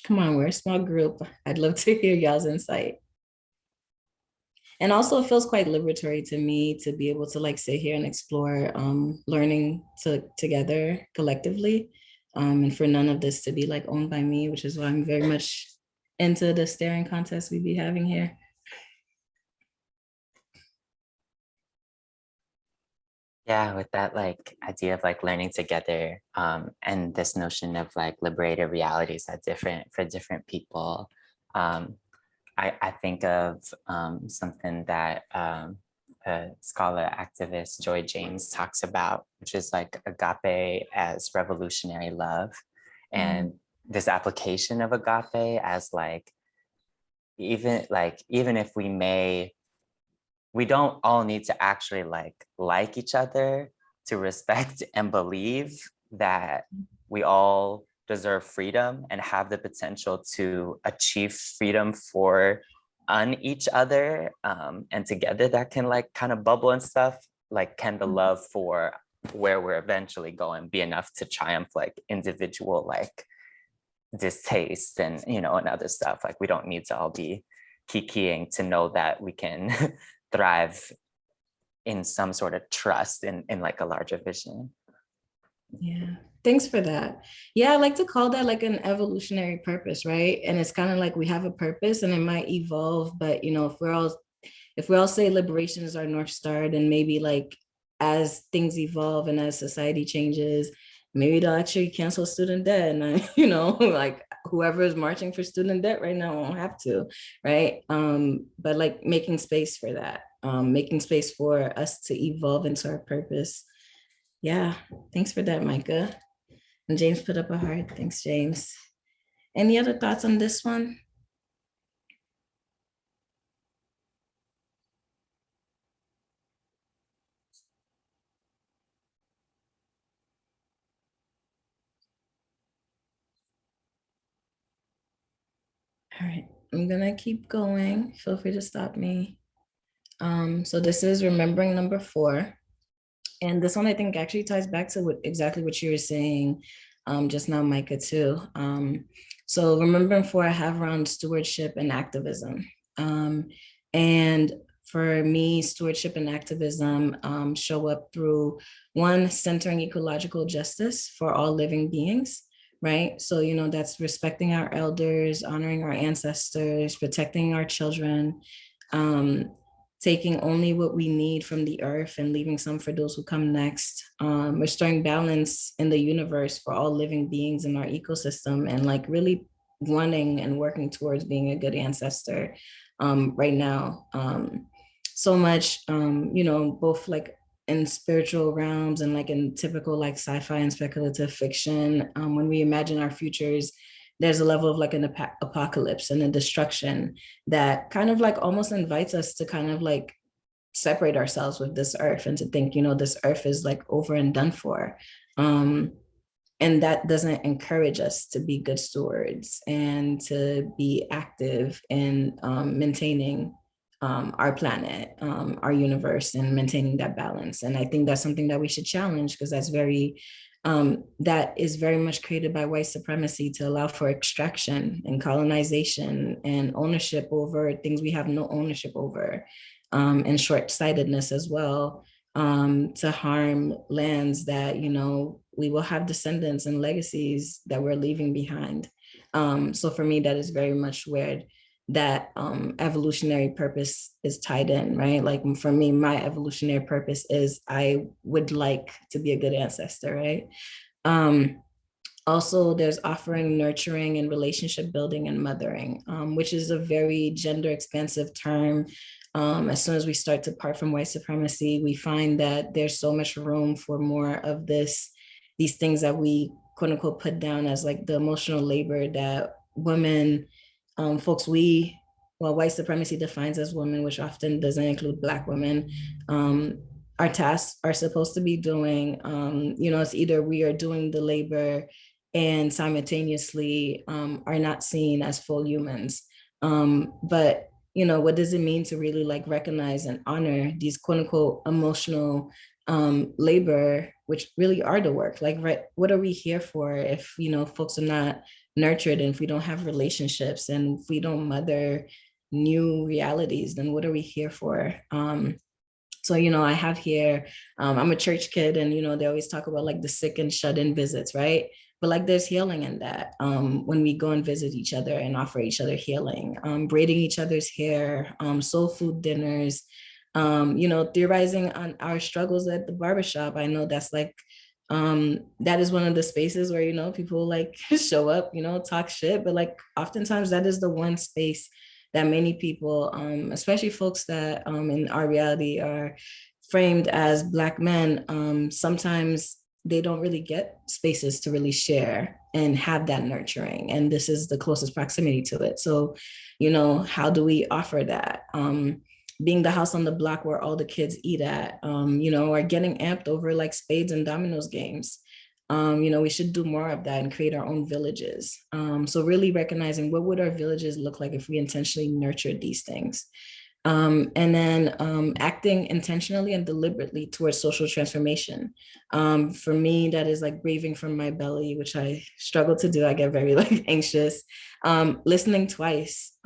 Come on, we're a small group. I'd love to hear y'all's insight. And also it feels quite liberatory to me to be able to like sit here and explore, learning together collectively, and for none of this to be like owned by me, which is why I'm very much into the staring contest we be having here. Yeah, with that like idea of like learning together, and this notion of like liberated realities that different for different people. I think of something that scholar activist Joy James talks about, which is like agape as revolutionary love, and this application of agape as like even if we don't all need to actually like each other to respect and believe that we all deserve freedom and have the potential to achieve freedom for each other, and together that can like kind of bubble and stuff. Like, can the love for where we're eventually going be enough to triumph like individual like distaste and and other stuff? Like, we don't need to all be kikiing to know that we can thrive in some sort of trust in like a larger vision. Yeah, thanks for that. Yeah, I like to call that like an evolutionary purpose, right? And it's kind of like we have a purpose and it might evolve, but if we all say liberation is our North Star, then maybe like as things evolve and as society changes, maybe they'll actually cancel student debt. And like whoever is marching for student debt right now won't have to, right? But like making space for that, making space for us to evolve into our purpose. Yeah, thanks for that, Micah. And James put up a heart. Thanks, James. Any other thoughts on this one? All right, I'm gonna keep going. Feel free to stop me. So this is remembering number 4. And this one I think actually ties back to exactly what you were saying just now, Micah, too. So remembering 4 I have around stewardship and activism. And for me, stewardship and activism show up through one, centering ecological justice for all living beings, right? So, you know, that's respecting our elders, honoring our ancestors, protecting our children, taking only what we need from the earth and leaving some for those who come next, restoring balance in the universe for all living beings in our ecosystem, and like really wanting and working towards being a good ancestor right now. So much, you know, both like in spiritual realms and like in typical like sci-fi and speculative fiction, when we imagine our futures, there's a level of like an apocalypse and a destruction that kind of like almost invites us to kind of like separate ourselves with this earth and to think, you know, this earth is like over and done for. And that doesn't encourage us to be good stewards and to be active in maintaining our planet, our universe, and maintaining that balance. And I think that's something that we should challenge, because that's that is very much created by white supremacy to allow for extraction and colonization and ownership over things we have no ownership over, and short-sightedness as well, to harm lands that, you know, we will have descendants and legacies that we're leaving behind. So for me, that is very much where that evolutionary purpose is tied in, right? Like for me, my evolutionary purpose is I would like to be a good ancestor, right? Also, there's offering, nurturing, and relationship building and mothering, which is a very gender expansive term. As soon as we start to part from white supremacy, we find that there's so much room for more of these things that we quote unquote put down as like the emotional labor that women, folks, white supremacy defines as women, which often doesn't include Black women, our tasks are supposed to be doing. You know, it's either we are doing the labor and simultaneously are not seen as full humans. But you know, what does it mean to really like recognize and honor these quote unquote emotional labor, which really are the work? Like, right, what are we here for if, you know, folks are not nurtured, and if we don't have relationships, and if we don't mother new realities, then what are we here for? So, you know, I have here, I'm a church kid, and, you know, they always talk about like the sick and shut-in visits, right? But like there's healing in that, when we go and visit each other and offer each other healing, braiding each other's hair, soul food dinners, you know, theorizing on our struggles at the barbershop. I know that's like, that is one of the spaces where, you know, people like show up, you know, talk shit, but like oftentimes that is the one space that many people, especially folks that in our reality are framed as Black men, sometimes they don't really get spaces to really share and have that nurturing. And this is the closest proximity to it. So, you know, how do we offer that? Being the house on the block where all the kids eat at, you know, are getting amped over like spades and dominoes games. You know, we should do more of that and create our own villages. So really recognizing what would our villages look like if we intentionally nurtured these things. And then acting intentionally and deliberately towards social transformation. For me, that is like breathing from my belly, which I struggle to do. I get very like anxious. Listening twice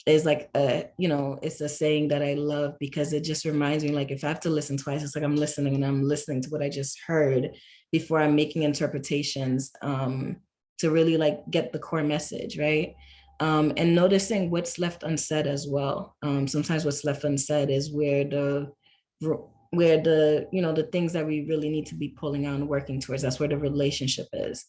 is like you know, it's a saying that I love, because it just reminds me, like, if I have to listen twice, it's like I'm listening, and I'm listening to what I just heard before I'm making interpretations, to really like get the core message, right? And noticing what's left unsaid as well. Sometimes what's left unsaid is where the you know, the things that we really need to be pulling out and working towards. That's where the relationship is.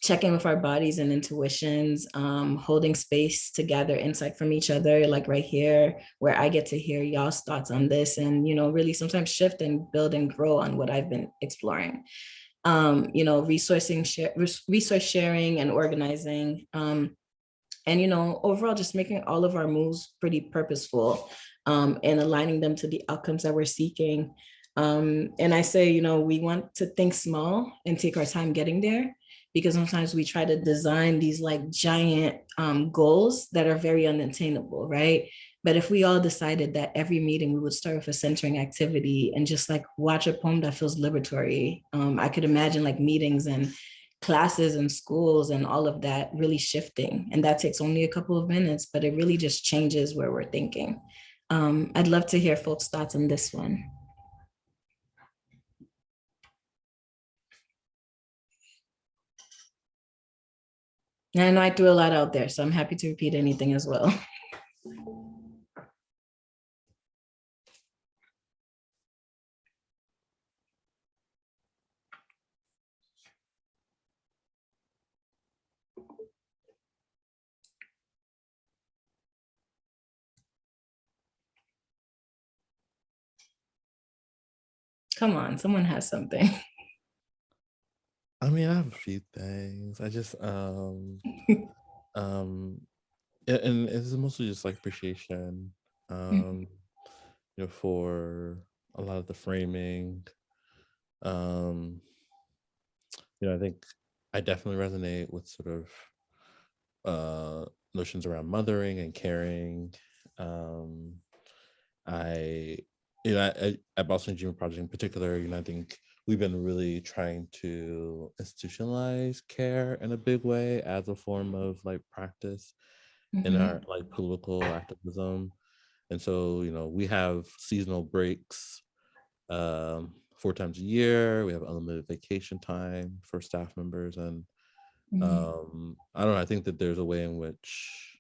Checking with our bodies and intuitions, holding space to gather insight from each other, like right here, where I get to hear y'all's thoughts on this, and, you know, really sometimes shift and build and grow on what I've been exploring. You know, resource sharing and organizing, and, you know, overall just making all of our moves pretty purposeful, and aligning them to the outcomes that we're seeking. And I say, you know, we want to think small and take our time getting there, because sometimes we try to design these like giant goals that are very unattainable, right? But if we all decided that every meeting we would start with a centering activity and just like watch a poem that feels liberatory, I could imagine like meetings and classes and schools and all of that really shifting. And that takes only a couple of minutes, but it really just changes where we're thinking. I'd love to hear folks' thoughts on this one. And I know I threw a lot out there, so I'm happy to repeat anything as well. Come on, someone has something. I mean, I have a few things. I just and it's mostly just like appreciation, for a lot of the framing. I think I definitely resonate with sort of notions around mothering and caring. At Boston Dream Project in particular, I think we've been really trying to institutionalize care in a big way as a form of like practice in our like political activism. And so, we have seasonal breaks 4 times a year. We have unlimited vacation time for staff members. And I don't know, I think that there's a way in which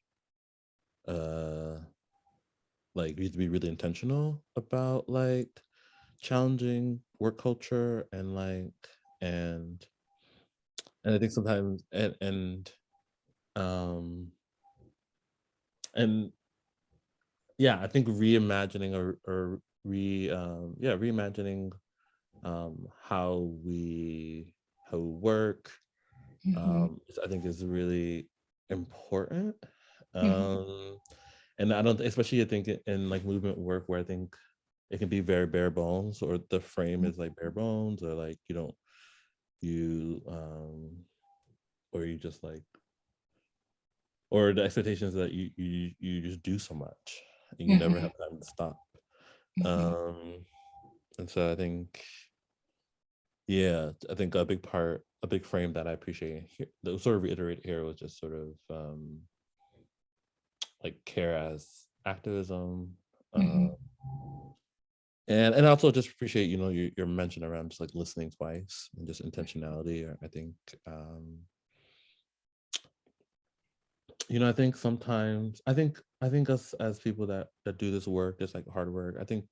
like we need to be really intentional about like challenging work culture and I think sometimes and yeah, I think reimagining or reimagining how we work I think is really important. And I don't, especially I think in like movement work where I think it can be very bare bones, or the frame is like bare bones, or like or you just like, or the expectations that you just do so much and you never have time to stop. And so I think, yeah, I think a big frame that I appreciate here, that was sort of reiterated here, was just sort of like care as activism. And also just appreciate, your mention around just like listening twice and just intentionality. I think, I think sometimes, I think us as people that do this work, it's like hard work, I think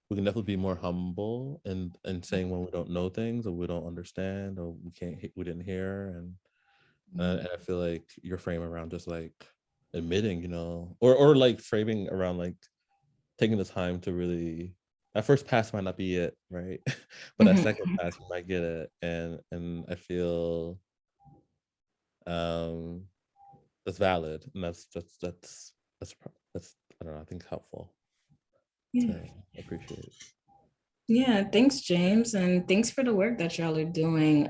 we can definitely be more humble and saying when we don't know things or we don't understand or we didn't hear. And I feel like your frame around just like admitting, or like framing around like taking the time to really, that first pass might not be it, right? But that second pass you might get it. And I feel that's valid, and that's I don't know, I think helpful. Yeah. I appreciate it. Yeah, thanks, James, and thanks for the work that y'all are doing.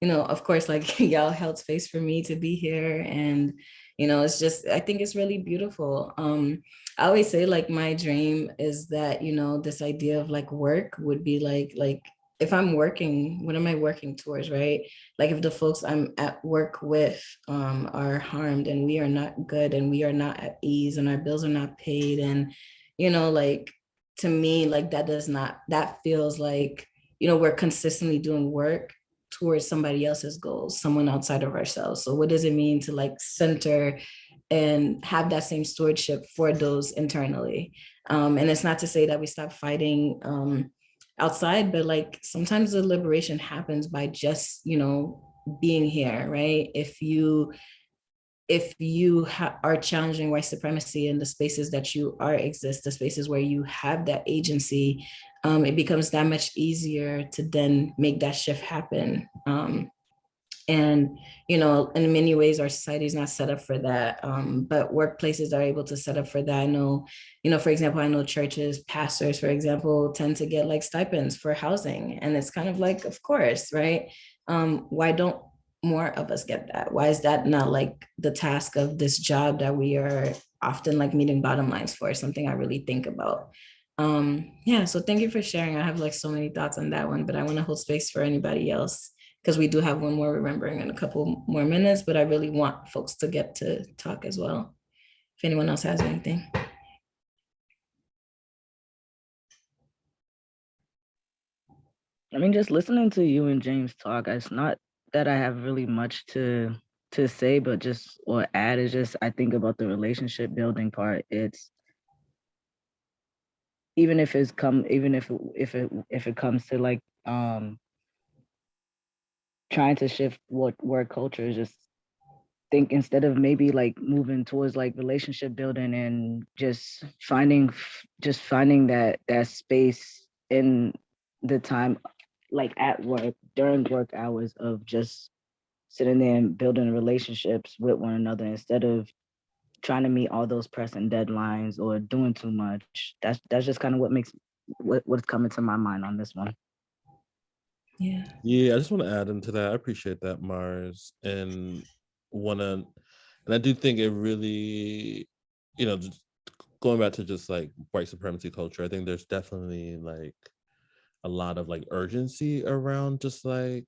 Of course, like y'all held space for me to be here, and it's just, I think it's really beautiful. I always say like my dream is that this idea of like work would be like if I'm working, what am I working towards, right? Like if the folks I'm at work with are harmed and we are not good and we are not at ease and our bills are not paid, and like to me, like that feels like, we're consistently doing work towards somebody else's goals, someone outside of ourselves. So what does it mean to like center and have that same stewardship for those internally? And it's not to say that we stop fighting outside, but like sometimes the liberation happens by just, being here, right? If you are challenging white supremacy in the spaces that you are exist, the spaces where you have that agency, it becomes that much easier to then make that shift happen. And in many ways our society is not set up for that, but workplaces are able to set up for that. I know, for example, I know churches, pastors, for example, tend to get like stipends for housing, and it's kind of like, of course, right? Why don't more of us get that? Why is that not like the task of this job that we are often like meeting bottom lines for? Something I really think about. Yeah, so thank you for sharing. I have like so many thoughts on that one, but I want to hold space for anybody else, because we do have one more remembering in a couple more minutes, but I really want folks to get to talk as well, if anyone else has anything. I mean, just listening to you and James talk, it's not that I have really much to say, but just or add is just I think about the relationship building part. It's even if it's come, even if it comes to like trying to shift what work culture is, just think instead of maybe like moving towards like relationship building and just finding that space in the time like at work during work hours of just sitting there and building relationships with one another instead of trying to meet all those pressing deadlines or doing too much. That's just kind of what makes what's coming to my mind on this one. Yeah. Yeah, I just want to add into that. I appreciate that, Mars, and I do think it really, just going back to just like white supremacy culture, I think there's definitely like a lot of like urgency around just like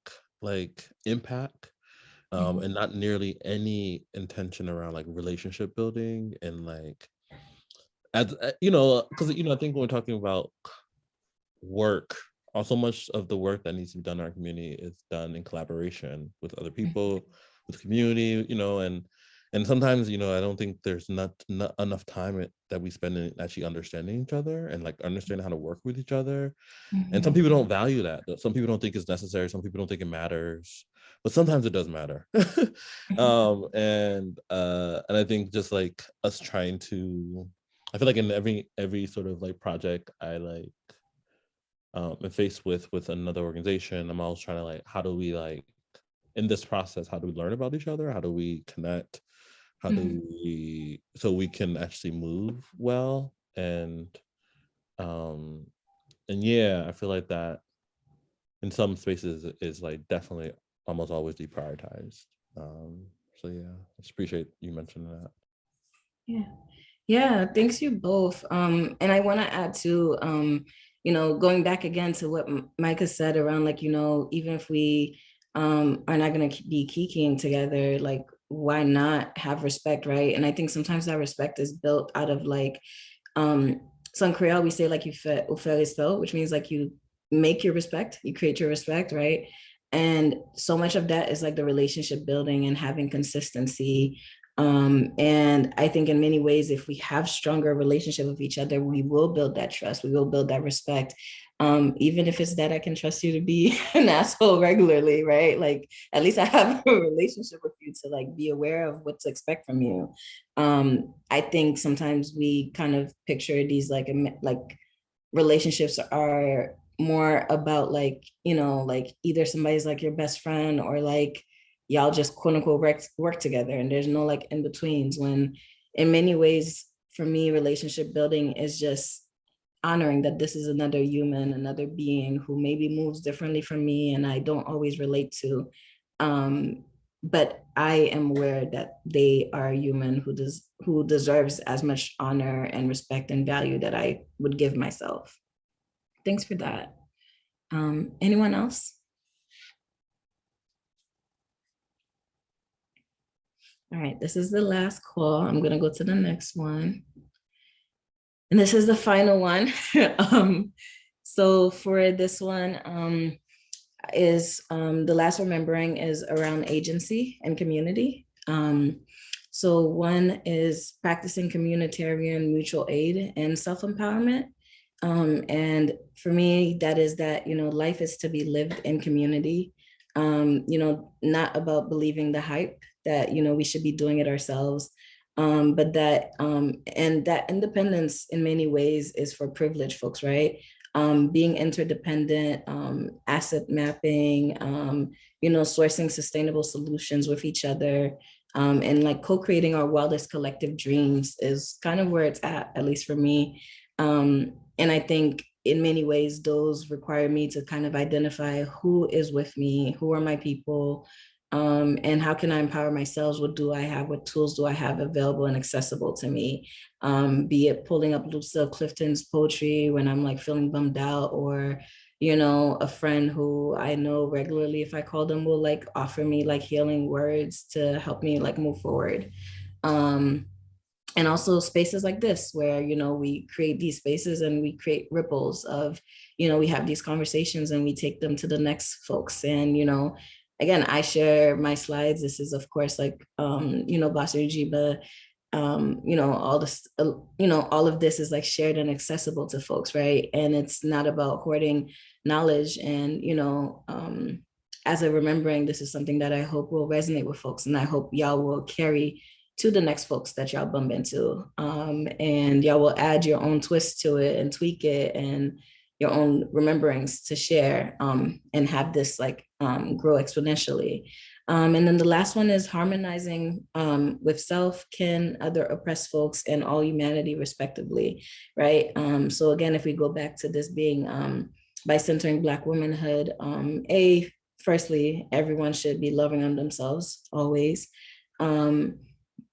impact, and not nearly any intention around like relationship building and like as because I think when we're talking about work, so much of the work that needs to be done in our community is done in collaboration with other people, with the community, and sometimes I don't think there's not enough time that we spend in actually understanding each other and like understanding how to work with each other. And some people don't value that. Some people don't think it's necessary. Some people don't think it matters, but sometimes it does matter. And I think just like us trying to, I feel like in every sort of like project I like am faced with another organization, I'm always trying to like, how do we like in this process, how do we learn about each other? How do we connect? How do we, so we can actually move well? And yeah, I feel like that in some spaces is like definitely almost always deprioritized. So yeah, I just appreciate you mentioning that. Yeah. Yeah, thanks you both. And I want to add to, going back again to what Micah said around like, even if we are not going to be kikiing together, like, why not have respect, right? And I think sometimes that respect is built out of like, so in Creole, we say like you fait spell, which means like you make your respect, you create your respect, right? And so much of that is like the relationship building and having consistency. And I think in many ways, if we have stronger relationship with each other, we will build that trust, we will build that respect. Even if it's that I can trust you to be an asshole regularly, right? Like at least I have a relationship with you to like be aware of what to expect from you. I think sometimes we kind of picture these like relationships are more about like, like either somebody's like your best friend or like y'all just quote unquote work together and there's no like in betweens, when in many ways for me relationship building is just honoring that this is another human, another being who maybe moves differently from me and I don't always relate to. But I am aware that they are human who deserves as much honor and respect and value that I would give myself. Thanks for that. Anyone else? All right, this is the last call. I'm gonna go to the next one. And this is the final one. So for this one, the last remembering is around agency and community. So one is practicing communitarian mutual aid and self-empowerment. And for me, that is that, life is to be lived in community, not about believing the hype that, we should be doing it ourselves. But that, and that independence in many ways is for privileged folks, right? Being interdependent, asset mapping, sourcing sustainable solutions with each other, and like co-creating our wildest collective dreams is kind of where it's at least for me. And I think in many ways, those require me to kind of identify who is with me, who are my people, and how can I empower myself? What do I have? What tools do I have available and accessible to me? Be it pulling up Lucille Clifton's poetry when I'm like feeling bummed out, or a friend who I know regularly, if I call them, will like offer me like healing words to help me like move forward. And also spaces like this where we create these spaces and we create ripples of we have these conversations and we take them to the next folks. And, again, I share my slides. This is, of course, like, Bossy but all this, all of this is like shared and accessible to folks, right? And it's not about hoarding knowledge. And, as a remembering, this is something that I hope will resonate with folks, and I hope y'all will carry to the next folks that y'all bump into. And y'all will add your own twist to it and tweak it, and your own rememberings to share, and have this like grow exponentially. And then the last one is harmonizing with self, kin, other oppressed folks, and all humanity respectively, right? So again, if we go back to this being by centering Black womanhood, firstly, everyone should be loving on themselves always.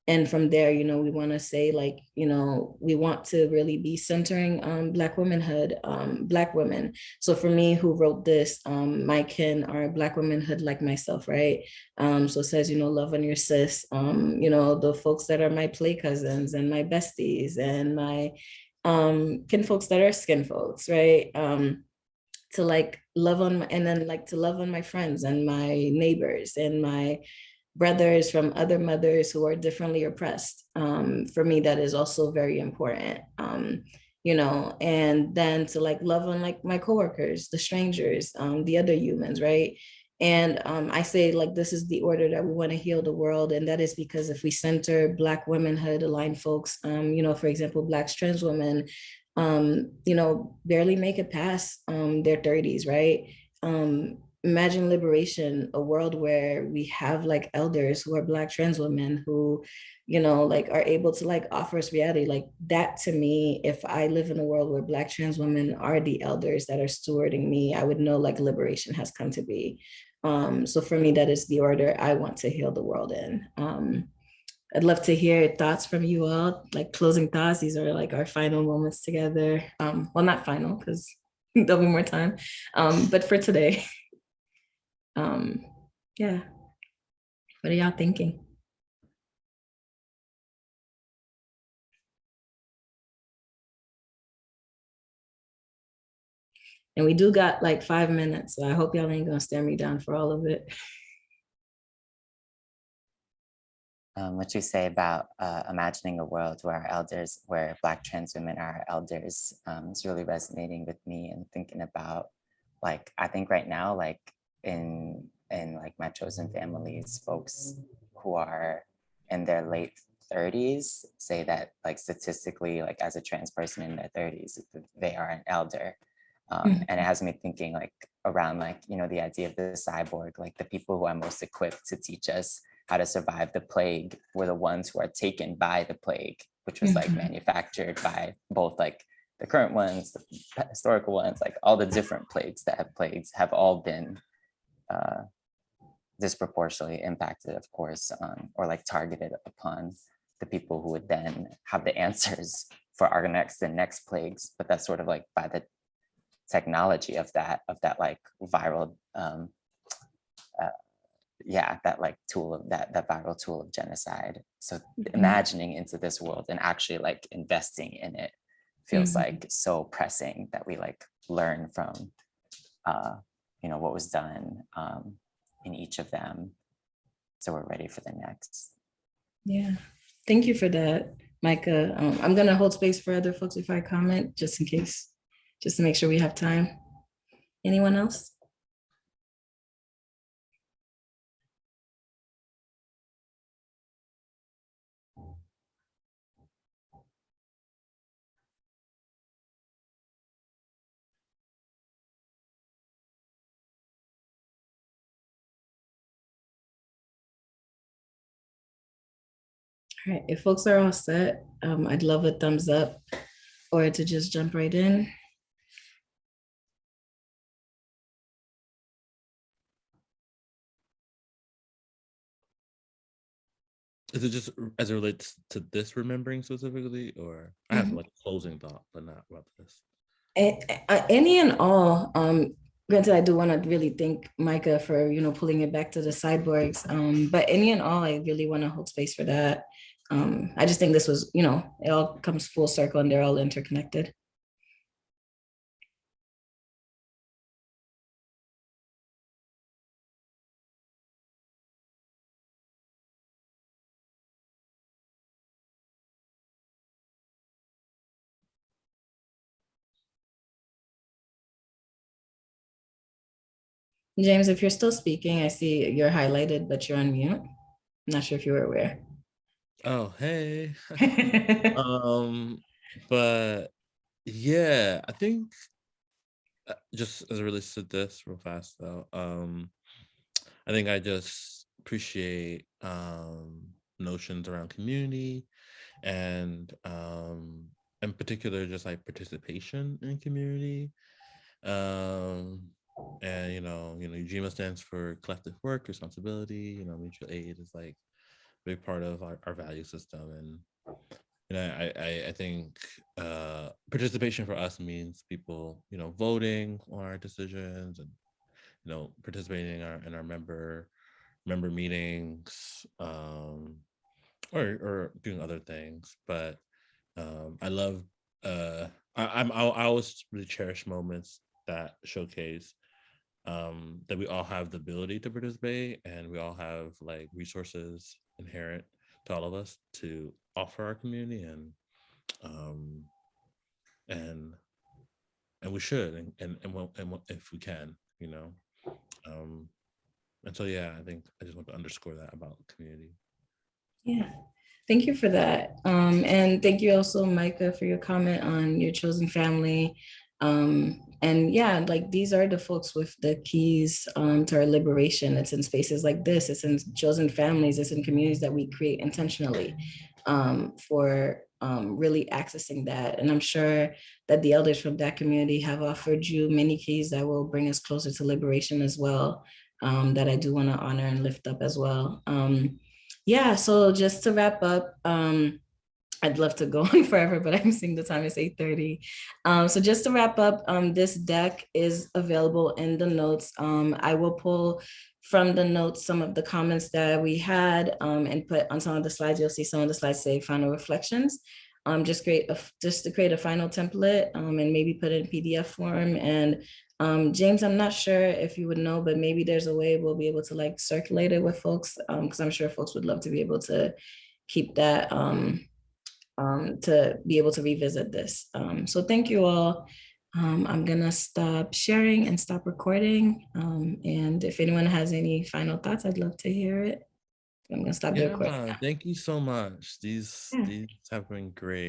And from there, we want to say, like, we want to really be centering Black womanhood, Black women. So for me, who wrote this, my kin are Black womanhood like myself, right? So it says, love on your sis, the folks that are my play cousins and my besties and my kin folks that are skin folks, right? To like love on, and then like to love on my friends and my neighbors and my brothers from other mothers who are differently oppressed. For me, that is also very important. And then to like love on like my coworkers, the strangers, the other humans, right? And I say like this is the order that we want to heal the world, and that is because if we center Black womanhood aligned folks, for example, Black trans women, barely make it past their 30s, right? Imagine liberation, a world where we have like elders who are Black trans women who, like are able to like offer us reality. Like that to me, if I live in a world where Black trans women are the elders that are stewarding me, I would know like liberation has come to be. So for me, that is the order I want to heal the world in. I'd love to hear thoughts from you all, like closing thoughts. These are like our final moments together. Well, not final, because there'll be more time. But for today, yeah. What are y'all thinking? And we do got like 5 minutes, so I hope y'all ain't gonna stare me down for all of it. What you say about imagining a world where Black trans women are our elders, is really resonating with me, and thinking about, like, I think right now, like in like my chosen families, folks who are in their late 30s say that, like, statistically, like as a trans person in their 30s, they are an elder. And it has me thinking like around like, the idea of the cyborg, like the people who are most equipped to teach us how to survive the plague were the ones who are taken by the plague, which was like manufactured by both like the current ones, the historical ones, like all the different plagues that have all been disproportionately impacted, of course, or like targeted upon the people who would then have the answers for our next plagues. But that's sort of like by the technology of that like viral that like tool of that viral tool of genocide. So imagining into this world and actually like investing in it feels like so pressing, that we like learn from what was done in each of them, so we're ready for the next. Yeah, thank you for that, Micah. I'm gonna hold space for other folks if I comment, just in case, just to make sure we have time. Anyone else? All right, if folks are all set, I'd love a thumbs up or to just jump right in. Is it just as it relates to this remembering specifically, or I have like a closing thought, but not about this? Any and all. Granted, I do want to really thank Micah for pulling it back to the cyborgs. But any and all, I really want to hold space for that. I just think this was, it all comes full circle and they're all interconnected. James, if you're still speaking, I see you're highlighted, but you're on mute. I'm not sure if you were aware. Oh, hey. But yeah, I think just as it relates to this real fast though, I think I just appreciate notions around community and in particular just like participation in community. And UGMA stands for collective work, responsibility, mutual aid is like a big part of our value system. And I think participation for us means people, voting on our decisions and, participating in our member meetings, or doing other things. But I love I always really cherish moments that showcase that we all have the ability to participate and we all have like resources inherent to all of us to offer our community, um and we should and if we can, and so yeah, I think I just want to underscore that about community. Yeah, thank you for that. And thank you also, Micah, for your comment on your chosen family. And yeah, like these are the folks with the keys to our liberation. It's in spaces like this, it's in chosen families, it's in communities that we create intentionally for really accessing that. And I'm sure that the elders from that community have offered you many keys that will bring us closer to liberation as well, that I do want to honor and lift up as well. Yeah, so just to wrap up, I'd love to go on forever, but I'm seeing the time is 8:30. So just to wrap up, this deck is available in the notes. I will pull from the notes some of the comments that we had and put on some of the slides. You'll see some of the slides say final reflections. Just to create a final template and maybe put it in PDF form. And James, I'm not sure if you would know, but maybe there's a way we'll be able to like circulate it with folks, because I'm sure folks would love to be able to keep that, to be able to revisit this. So thank you all. I'm gonna stop sharing and stop recording. And if anyone has any final thoughts, I'd love to hear it. I'm gonna stop the recording. Thank you so much. These have been great.